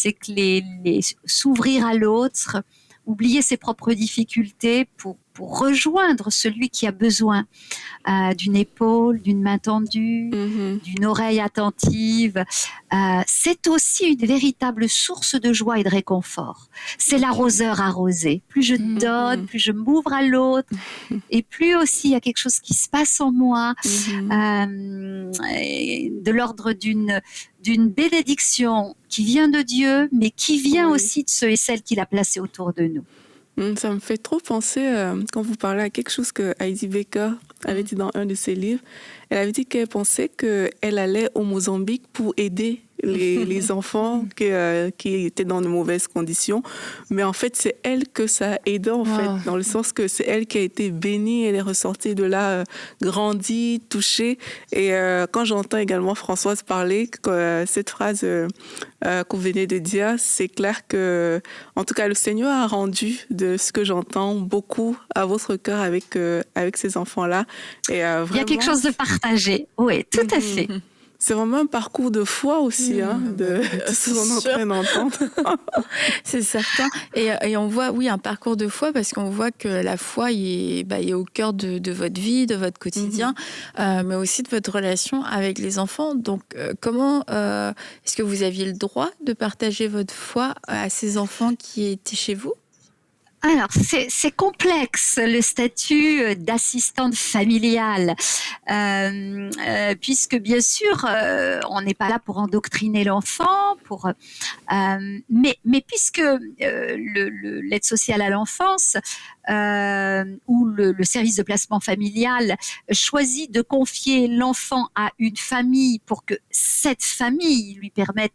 que s'ouvrir à l'autre, oublier ses propres difficultés pour rejoindre celui qui a besoin d'une épaule, d'une main tendue, d'une oreille attentive. C'est aussi une véritable source de joie et de réconfort. C'est l'arroseur arrosé. Plus je donne, plus je m'ouvre à l'autre, et plus aussi il y a quelque chose qui se passe en moi, de l'ordre d'une bénédiction qui vient de Dieu, mais qui vient aussi de ceux et celles qu'il a placés autour de nous. Ça me fait trop penser, quand vous parlez, à quelque chose que Heidi Baker avait dit dans un de ses livres. Elle avait dit qu'elle pensait qu'elle allait au Mozambique pour aider les enfants qui étaient dans de mauvaises conditions. Mais en fait, c'est elle que ça a aidé, en fait, dans le sens que c'est elle qui a été bénie. Elle est ressortie de là grandie, touchée. Et quand j'entends également Françoise parler, cette phrase que vous venez de dire, c'est clair que, en tout cas, le Seigneur a rendu, de ce que j'entends, beaucoup à votre cœur avec ces enfants-là. Et, vraiment, il y a quelque chose de partagé. Oui, tout à fait. C'est vraiment un parcours de foi aussi, de ce qu'on est en train d'entendre. C'est certain. Et on voit, un parcours de foi, parce qu'on voit que la foi est au cœur de votre vie, de votre quotidien, mais aussi de votre relation avec les enfants. Donc, comment est-ce que vous aviez le droit de partager votre foi à ces enfants qui étaient chez vous ? Alors, c'est complexe, le statut d'assistante familiale, puisque bien sûr, on n'est pas là pour endoctriner l'enfant, mais puisque l'aide sociale à l'enfance ou le service de placement familial choisit de confier l'enfant à une famille pour que cette famille lui permette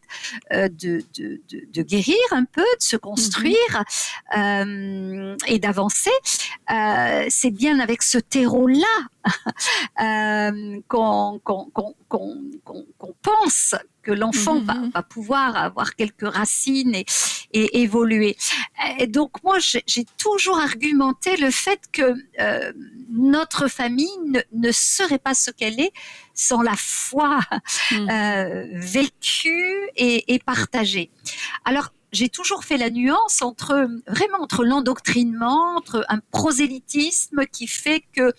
de guérir un peu, de se construire, et d'avancer, c'est bien avec ce terreau-là qu'on pense que l'enfant va pouvoir avoir quelques racines et évoluer. Et donc moi, j'ai toujours argumenté le fait que notre famille ne serait pas ce qu'elle est sans la foi vécue et partagée. Alors, j'ai toujours fait la nuance entre l'endoctrinement, entre un prosélytisme qui fait que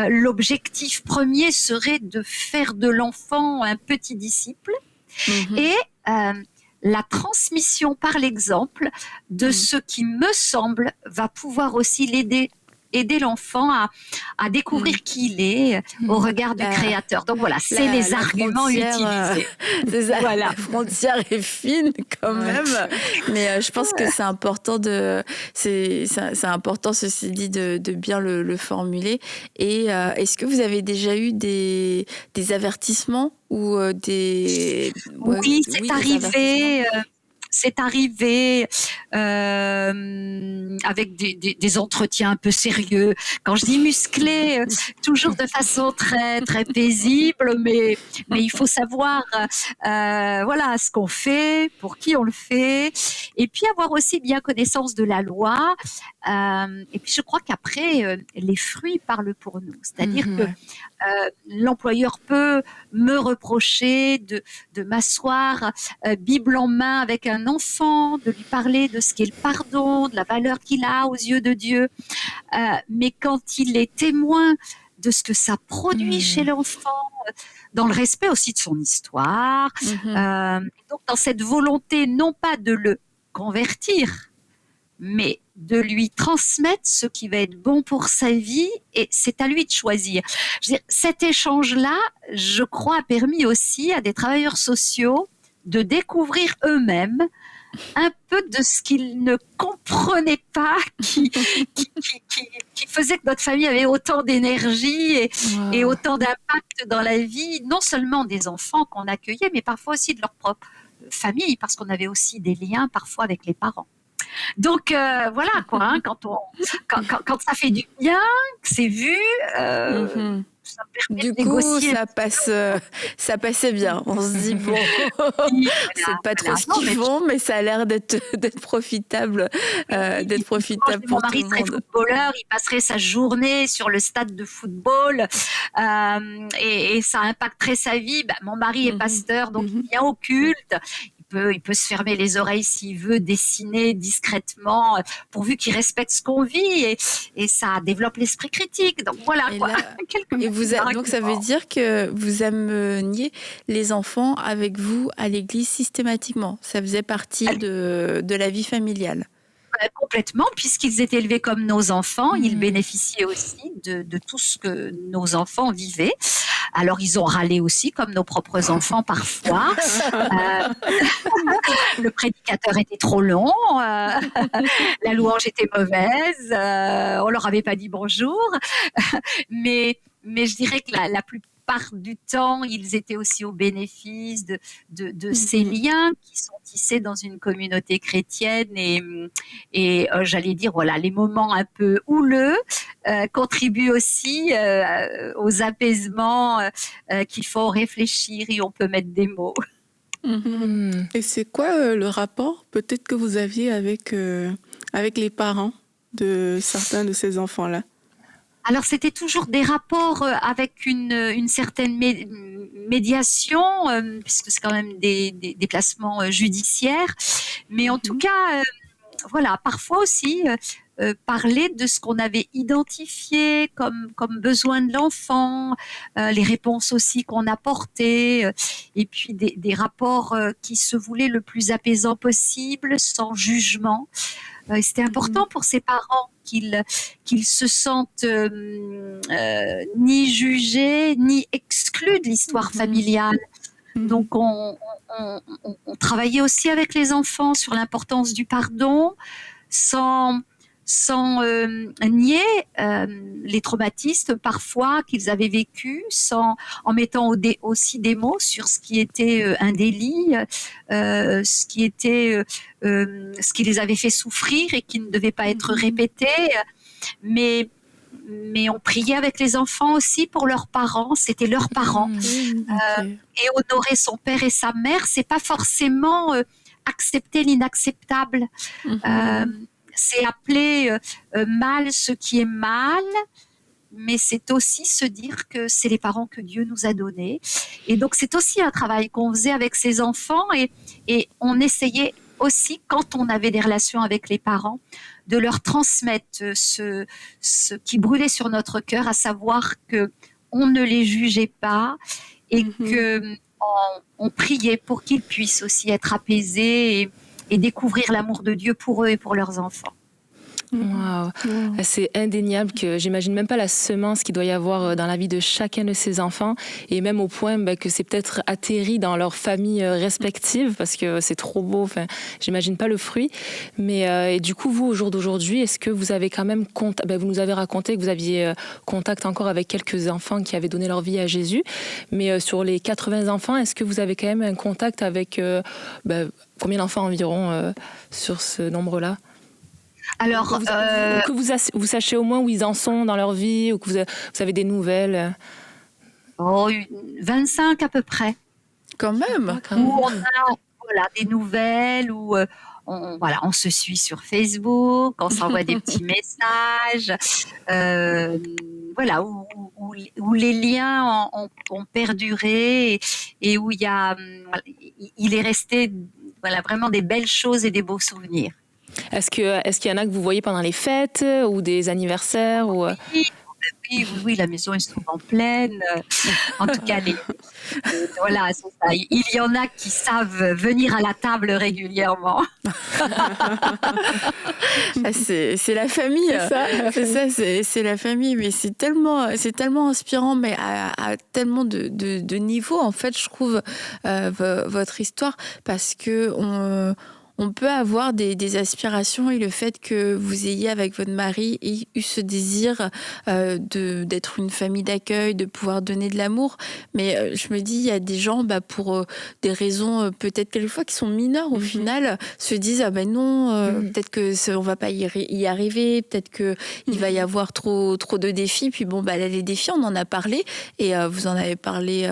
l'objectif premier serait de faire de l'enfant un petit disciple, et la transmission par l'exemple de ce qui me semble va pouvoir aussi l'aider aider l'enfant à découvrir qui il est au regard du Créateur. Donc voilà, c'est les arguments utilisés. Voilà. La frontière est fine quand même, mais je pense que c'est important c'est important ceci dit de bien le formuler. Et est-ce que vous avez déjà eu des avertissements ou des... Oui, c'est arrivé. C'est arrivé avec des entretiens un peu sérieux. Quand je dis musclé, toujours de façon très très paisible, mais il faut savoir voilà ce qu'on fait, pour qui on le fait, et puis avoir aussi bien connaissance de la loi. Et puis je crois qu'après les fruits parlent pour nous. C'est-à-dire que l'employeur peut me reprocher de m'asseoir Bible en main avec un enfant, de lui parler de ce qu'est le pardon, de la valeur qu'il a aux yeux de Dieu. Mais quand il est témoin de ce que ça produit chez l'enfant, dans le respect aussi de son histoire, donc dans cette volonté non pas de le convertir, mais de lui transmettre ce qui va être bon pour sa vie, et c'est à lui de choisir. Je veux dire, cet échange-là, je crois, a permis aussi à des travailleurs sociaux de découvrir eux-mêmes un peu de ce qu'ils ne comprenaient pas, qui faisait que notre famille avait autant d'énergie et autant d'impact dans la vie, non seulement des enfants qu'on accueillait, mais parfois aussi de leur propre famille, parce qu'on avait aussi des liens parfois avec les parents. Donc voilà quoi, hein, quand ça fait du bien, que c'est vu, ça permet du de négocier. Ça passait bien. On se dit bon, c'est pas trop ce qu'ils font, mais ça a l'air d'être profitable, pour tout le monde. Mon mari serait footballeur, il passerait sa journée sur le stade de football et ça impacterait sa vie. Mon mari est pasteur, donc il vient au culte. Il peut se fermer les oreilles s'il veut, dessiner discrètement, pourvu qu'il respecte ce qu'on vit, et ça développe l'esprit critique. Donc voilà. Donc ça veut dire que vous ameniez les enfants avec vous à l'église systématiquement. Ça faisait partie de la vie familiale. Complètement, puisqu'ils étaient élevés comme nos enfants, ils bénéficiaient aussi de tout ce que nos enfants vivaient. Alors, ils ont râlé aussi, comme nos propres enfants parfois. Le prédicateur était trop long, la louange était mauvaise, on leur avait pas dit bonjour. Mais je dirais que la plupart du temps, ils étaient aussi au bénéfice de ces liens qui sont tissés dans une communauté chrétienne, et j'allais dire, voilà, les moments un peu houleux contribuent aussi aux apaisements qui font réfléchir, et on peut mettre des mots. Et c'est quoi le rapport peut-être que vous aviez avec les parents de certains de ces enfants-là? Alors, c'était toujours des rapports avec une certaine médiation, puisque c'est quand même des placements judiciaires. Mais en tout cas, voilà, parfois aussi parler de ce qu'on avait identifié comme besoin de l'enfant, les réponses aussi qu'on apportait, et puis des rapports qui se voulaient le plus apaisants possible, sans jugement. C'était important pour ces parents qu'ils se sentent ni jugés, ni exclus de l'histoire familiale. Donc, on travaillait aussi avec les enfants sur l'importance du pardon, sans nier les traumatismes parfois qu'ils avaient vécus, en mettant aussi des mots sur ce qui était un délit, ce qui les avait fait souffrir et qui ne devait pas être répété. Mais on priait avec les enfants aussi pour leurs parents, c'était leurs parents. Et honorer son père et sa mère, c'est pas forcément accepter l'inacceptable. C'est appeler mal ce qui est mal, mais c'est aussi se dire que c'est les parents que Dieu nous a donnés. Et donc, c'est aussi un travail qu'on faisait avec ces enfants, et on essayait aussi, quand on avait des relations avec les parents, de leur transmettre ce qui brûlait sur notre cœur, à savoir qu'on ne les jugeait pas et qu'on priait pour qu'ils puissent aussi être apaisés et découvrir l'amour de Dieu pour eux et pour leurs enfants. Waouh. C'est indéniable que j'imagine même pas la semence qu'il doit y avoir dans la vie de chacun de ces enfants, et même au point que c'est peut-être atterri dans leurs familles respectives, parce que c'est trop beau. Enfin, j'imagine pas le fruit. Mais et du coup, vous, au jour d'aujourd'hui, est-ce que vous avez quand même vous nous avez raconté que vous aviez contact encore avec quelques enfants qui avaient donné leur vie à Jésus, mais sur les 80 enfants, est-ce que vous avez quand même un contact avec combien d'enfants environ sur ce nombre-là? Alors, que vous sachiez au moins où ils en sont dans leur vie, ou que vous avez des nouvelles. 25 à peu près. Quand même. Où on a des nouvelles, où on se suit sur Facebook, on s'envoie des petits messages, où les liens ont perduré, et où il est resté vraiment des belles choses et des beaux souvenirs. Est-ce qu'il y en a que vous voyez pendant les fêtes ou des anniversaires ou... Oui, la maison elle se trouve en plaine. En tout cas, voilà, c'est ça. Il y en a qui savent venir à la table régulièrement. C'est la famille. C'est la famille. Mais c'est tellement inspirant, mais à tellement de niveaux, en fait, je trouve, votre histoire, parce que on peut avoir des aspirations, et le fait que vous ayez avec votre mari eu ce désir d'être une famille d'accueil, de pouvoir donner de l'amour. Mais je me dis, il y a des gens, pour des raisons peut-être quelquefois qui sont mineures au final, se disent non, peut-être que on va pas y arriver, peut-être que il va y avoir trop de défis. Puis là, les défis, on en a parlé, et vous en avez parlé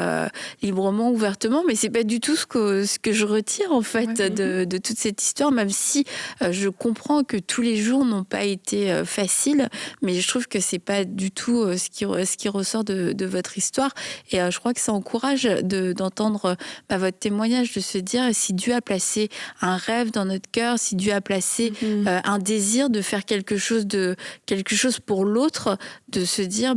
librement, ouvertement, mais c'est pas du tout ce que je retire en fait de toute cette histoire, même si je comprends que tous les jours n'ont pas été faciles, mais je trouve que c'est pas du tout ce qui ressort de votre histoire, et je crois que ça encourage d'entendre votre témoignage, de se dire, si Dieu a placé un rêve dans notre cœur, si Dieu a placé un désir de faire quelque chose pour l'autre, de se dire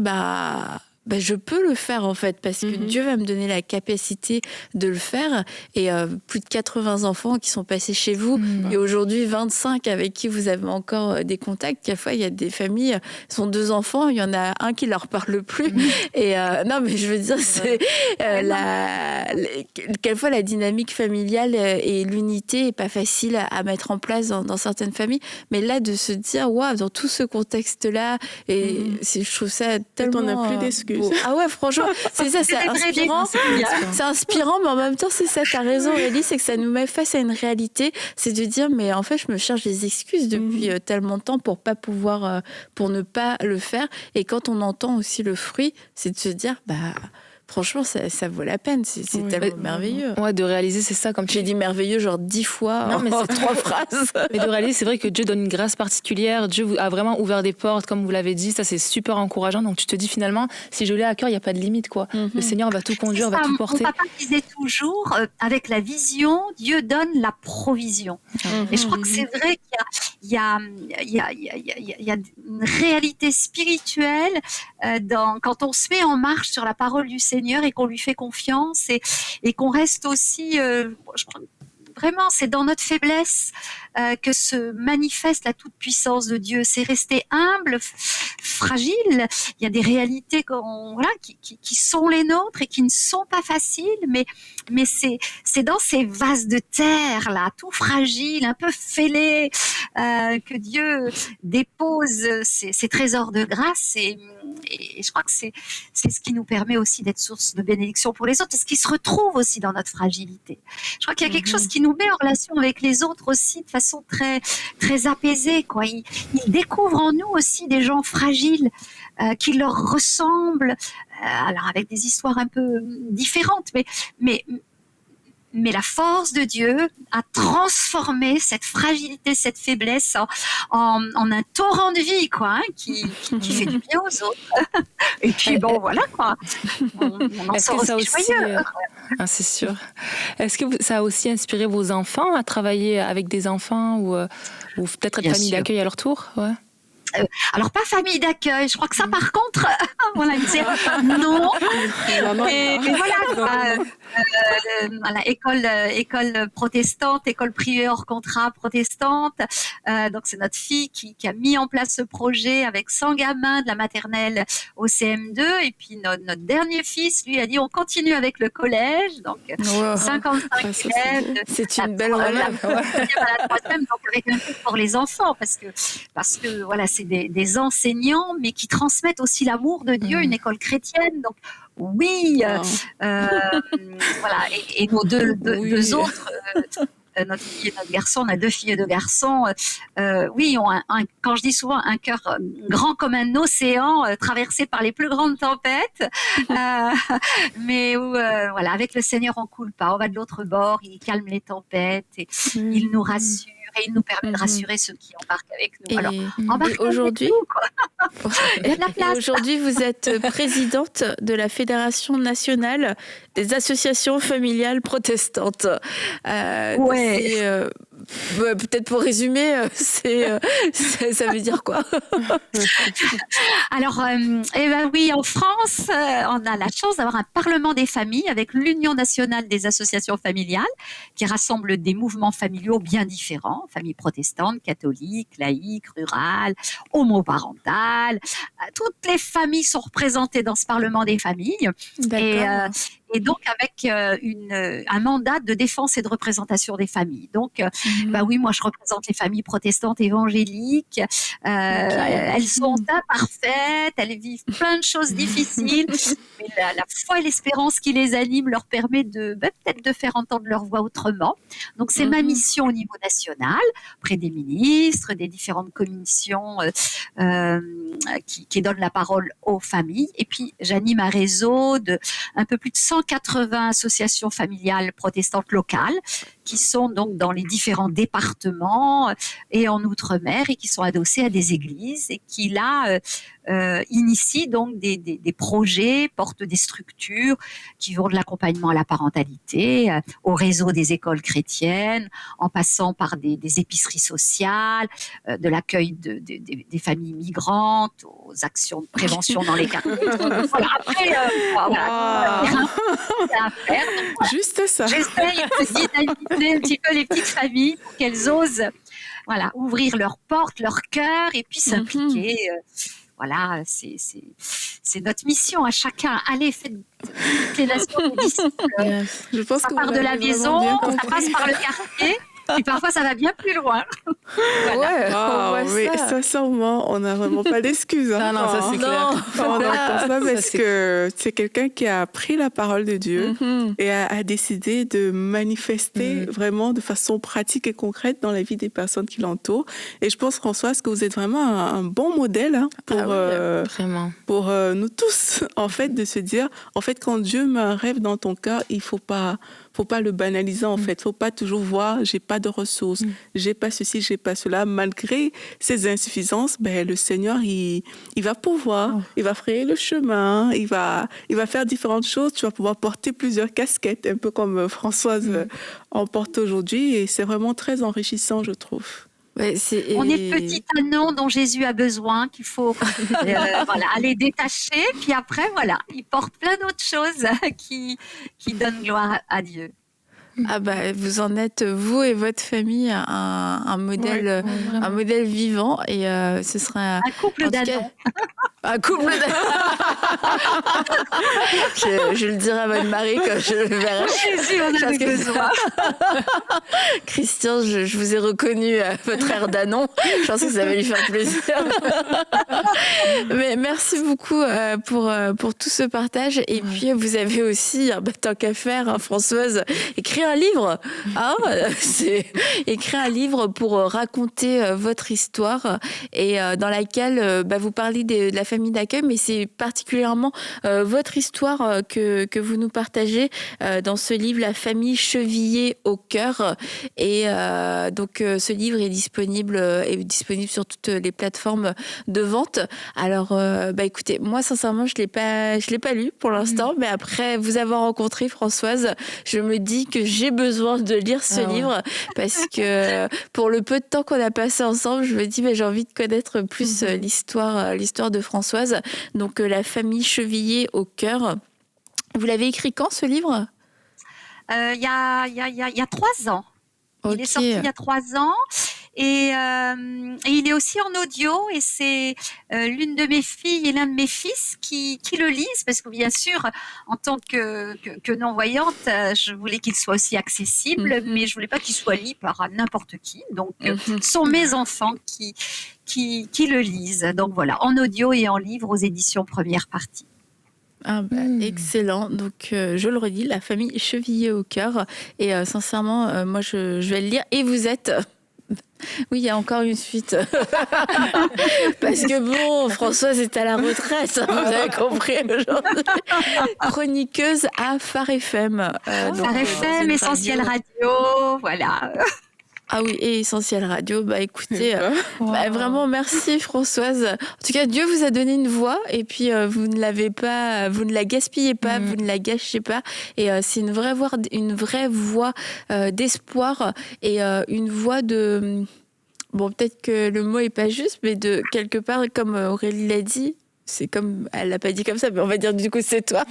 je peux le faire en fait, parce que Dieu va me donner la capacité de le faire. Et plus de 80 enfants qui sont passés chez vous, et aujourd'hui 25 avec qui vous avez encore des contacts. Quelquefois, il y a des familles, ils ont 2 enfants, il y en a un qui leur parle plus. Et non, mais je veux dire, c'est quelquefois la dynamique familiale et l'unité est pas facile à mettre en place dans certaines familles. Mais là, de se dire, waouh, dans tout ce contexte-là, et je trouve ça tellement... On n'a plus d'excuses. Ah ouais, franchement, c'est ça, c'est inspirant. C'est inspirant, mais en même temps, c'est ça, t'as raison, Ellie, c'est que ça nous met face à une réalité. C'est de dire, mais en fait, je me cherche des excuses depuis tellement de temps pour ne pas le faire. Et quand on entend aussi le fruit, c'est de se dire, franchement, ça vaut la peine. C'est tellement merveilleux. Ouais, de réaliser, c'est ça. Comme j'ai dit merveilleux, genre 10 fois. Non, mais c'est 3 phrases. Mais de réaliser, c'est vrai que Dieu donne une grâce particulière. Dieu a vraiment ouvert des portes, comme vous l'avez dit. Ça, c'est super encourageant. Donc, tu te dis finalement, si je l'ai à cœur, il n'y a pas de limite, quoi. Le Seigneur va tout conduire, va tout porter. Mon papa disait toujours, avec la vision, Dieu donne la provision. Et je crois que c'est vrai qu'il y a une réalité spirituelle quand on se met en marche sur la parole du Seigneur et qu'on lui fait confiance, et qu'on reste aussi, je crois, vraiment, c'est dans notre faiblesse que se manifeste la toute-puissance de Dieu. C'est rester humble, fragile. Il y a des réalités qui sont les nôtres et qui ne sont pas faciles, mais c'est dans ces vases de terre, là, tout fragile, un peu fêlés, que Dieu dépose ses trésors de grâce, et je crois que c'est ce qui nous permet aussi d'être source de bénédiction pour les autres, parce qu'ils se retrouvent aussi dans notre fragilité. Je crois qu'il y a quelque chose qui nous met en relation avec les autres aussi de façon très, très apaisée, quoi. Ils découvrent en nous aussi des gens fragiles qui leur ressemblent, alors avec des histoires un peu différentes, mais la force de Dieu a transformé cette fragilité, cette faiblesse en un torrent de vie, quoi, qui fait du bien aux autres. Et puis voilà, quoi. On en sort aussi joyeux. C'est sûr. Est-ce que ça a aussi inspiré vos enfants à travailler avec des enfants, ou peut-être être famille d'accueil à leur tour? Ouais. Alors, pas famille d'accueil. Je crois que ça, par contre, Voilà, il disait non. Et voilà, voilà, école protestante, école privée hors contrat protestante. Donc c'est notre fille qui a mis en place ce projet avec 100 gamins de la maternelle au CM2. Et puis notre dernier fils, lui, a dit on continue avec le collège. Donc 55 élèves. C'est une belle relève. La troisième, donc avec un peu pour les enfants, parce que voilà, c'est des enseignants, mais qui transmettent aussi l'amour de Dieu, une école chrétienne. Donc oui, voilà. Et nos deux autres. Notre fille et notre garçon, on a 2 filles et 2 garçons, oui, ont quand je dis souvent un cœur grand comme un océan, traversé par les plus grandes tempêtes, mais où, voilà, avec le Seigneur on coule pas, on va de l'autre bord, il calme les tempêtes, et il nous rassure, et il nous permet de rassurer ceux qui embarquent avec nous. Alors, aujourd'hui, il y a de la place. Aujourd'hui, vous êtes présidente de la Fédération nationale des associations familiales protestantes. Peut-être pour résumer, ça veut dire quoi? Alors, oui, en France, on a la chance d'avoir un Parlement des familles avec l'Union nationale des associations familiales qui rassemble des mouvements familiaux bien différents, familles protestantes, catholiques, laïques, rurales, homoparentales. Toutes les familles sont représentées dans ce Parlement des familles. Et donc avec un mandat de défense et de représentation des familles. Donc, oui, moi je représente les familles protestantes évangéliques. Elles sont imparfaites, elles vivent plein de choses difficiles, mais la foi et l'espérance qui les animent leur permet peut-être de faire entendre leur voix autrement. Donc c'est ma mission au niveau national, auprès des ministres, des différentes commissions qui donnent la parole aux familles. Et puis j'anime un réseau de un peu plus de 180 associations familiales protestantes locales qui sont donc dans les différents départements et en Outre-mer et qui sont adossées à des églises et qui là initient donc des projets, portent des structures qui vont de l'accompagnement à la parentalité, au réseau des écoles chrétiennes, en passant par des épiceries sociales, de l'accueil des familles migrantes, aux actions de prévention dans les quartiers. Voilà, après, à faire. Donc, juste ça. J'essaye de dynamiser un petit peu les petites familles pour qu'elles osent ouvrir leurs portes, leur cœur et puis s'impliquer. Voilà, c'est notre mission à chacun. Allez, faites toutes les nations des disciples. Je pense ça part de la maison, ça passe par le quartier. Et parfois, ça va bien plus loin. Voilà. Mais sincèrement, on n'a vraiment pas d'excuses. Hein. Non, ça c'est clair. On entend ça parce que c'est quelqu'un qui a pris la parole de Dieu et a décidé de manifester vraiment de façon pratique et concrète dans la vie des personnes qui l'entourent. Et je pense, Françoise, que vous êtes vraiment un bon modèle pour nous tous, en fait, de se dire, en fait, quand Dieu met un rêve dans ton cœur, il faut pas le banaliser, en fait. Faut pas toujours voir, j'ai pas de ressources, j'ai pas ceci, j'ai pas cela. Malgré ces insuffisances, le Seigneur, il va pouvoir, il va frayer le chemin, il va faire différentes choses. Tu vas pouvoir porter plusieurs casquettes, un peu comme Françoise en porte aujourd'hui. Et c'est vraiment très enrichissant, je trouve. On est le petit anon dont Jésus a besoin, qu'il faut aller détacher. Puis après, il porte plein d'autres choses qui donnent gloire à Dieu. Vous en êtes, vous et votre famille, un modèle, un modèle vivant. Et ce sera un couple d'anons. Un couple je le dirai à votre mari quand je le verrai. Jésus, on a besoin. Christian, je vous ai reconnu votre air d'Anon. Je pense que ça va lui faire plaisir. Mais merci beaucoup pour tout ce partage. Et puis, vous avez aussi, tant qu'à faire, Françoise, écrit un livre. Écrire un livre pour raconter votre histoire et dans laquelle vous parlez de la famille d'accueil, mais c'est particulièrement votre histoire histoire que vous nous partagez dans ce livre, La famille chevillée au cœur. Et donc, ce livre est disponible sur toutes les plateformes de vente. Alors, écoutez, moi, sincèrement, je l'ai pas lu pour l'instant, mais après vous avoir rencontré, Françoise, je me dis que j'ai besoin de lire ce livre parce que pour le peu de temps qu'on a passé ensemble, je me dis, j'ai envie de connaître plus l'histoire de Françoise. Donc, La famille chevillée au cœur. Vous l'avez écrit quand, ce livre ? Il y a 3 ans. Okay. Il est sorti il y a 3 ans. Et il est aussi en audio, et c'est l'une de mes filles et l'un de mes fils qui le lisent, parce que bien sûr, en tant que non-voyante, je voulais qu'il soit aussi accessible, mais je voulais pas qu'il soit lu par n'importe qui. Donc, ce sont mes enfants qui le lisent. Donc voilà, en audio et en livre aux éditions Première Partie. Excellent. Donc, je le redis, La famille chevillée au cœur. Et sincèrement, moi, je vais le lire. Et vous êtes... Oui, il y a encore une suite. Parce que bon, Françoise est à la retraite, vous avez compris aujourd'hui. Chroniqueuse à Phare FM. Phare FM, Essentiel Radio, voilà. Ah oui, et Essentiel Radio. Écoutez, vraiment merci Françoise. En tout cas, Dieu vous a donné une voix, et puis vous ne la gaspillez pas, vous ne la gâchez pas. Et c'est une vraie voix d'espoir, et une voix de... Bon, peut-être que le mot est pas juste, mais de quelque part, comme Aurélie l'a dit, c'est comme, elle l'a pas dit comme ça, mais on va dire du coup c'est toi,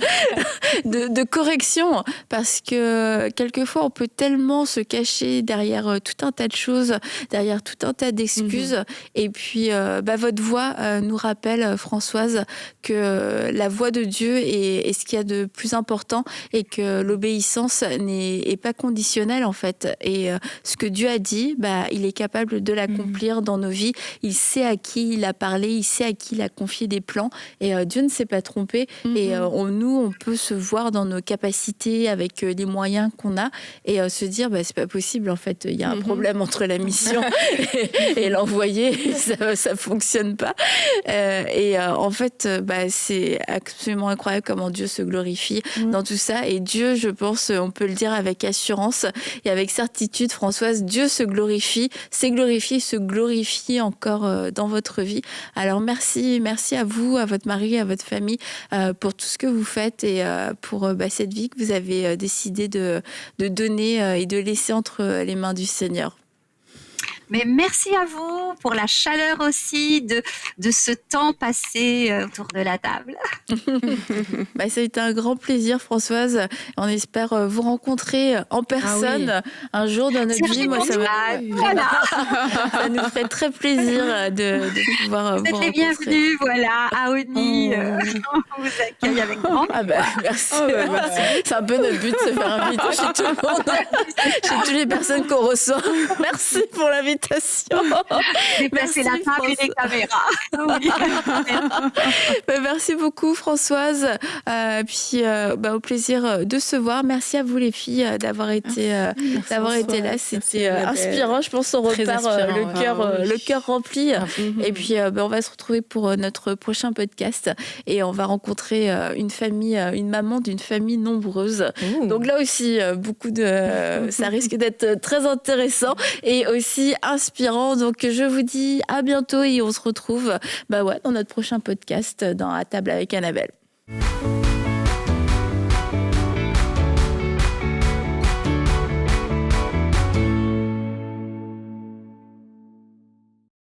de correction, parce que quelquefois on peut tellement se cacher derrière tout un tas de choses, derrière tout un tas d'excuses, et puis votre voix nous rappelle, Françoise, que la voix de Dieu est ce qu'il y a de plus important, et que l'obéissance n'est pas conditionnelle en fait, et ce que Dieu a dit, il est capable de l'accomplir dans nos vies. Il sait à qui il a parlé, il sait à qui il a confié des plans. Et Dieu ne s'est pas trompé. Et on peut se voir dans nos capacités avec les moyens qu'on a, et se dire, c'est pas possible, en fait. Il y a un problème entre la mission et l'envoyé. Ça fonctionne pas. En fait, c'est absolument incroyable comment Dieu se glorifie dans tout ça. Et Dieu, je pense, on peut le dire avec assurance et avec certitude, Françoise, Dieu se glorifie, s'est glorifié, se glorifie encore dans votre vie. Alors merci à vous, à votre mari, à votre famille, pour tout ce que vous faites, et pour cette vie que vous avez décidé de donner et de laisser entre les mains du Seigneur. Mais merci à vous pour la chaleur aussi de ce temps passé autour de la table. Ça a été un grand plaisir, Françoise. On espère vous rencontrer en personne un jour dans notre vie. Moi, ça nous ferait très plaisir de pouvoir vous rencontrer. Vous êtes les bienvenus, à Oni. On vous accueille avec grand plaisir. Merci. C'est un peu notre but de se faire inviter chez tout le monde, chez toutes les personnes qu'on reçoit. Merci pour l'invitation. Déplacer la table et les caméras. Merci beaucoup, Françoise. Puis au plaisir de se voir. Merci à vous les filles d'avoir été là. C'était inspirant. Je pense qu'on repart le cœur rempli. Et puis on va se retrouver pour notre prochain podcast, et on va rencontrer une maman d'une famille nombreuse. Donc là aussi, ça risque d'être très intéressant et aussi inspirant. Donc je vous dis à bientôt, et on se retrouve dans notre prochain podcast dans À table avec Annabelle.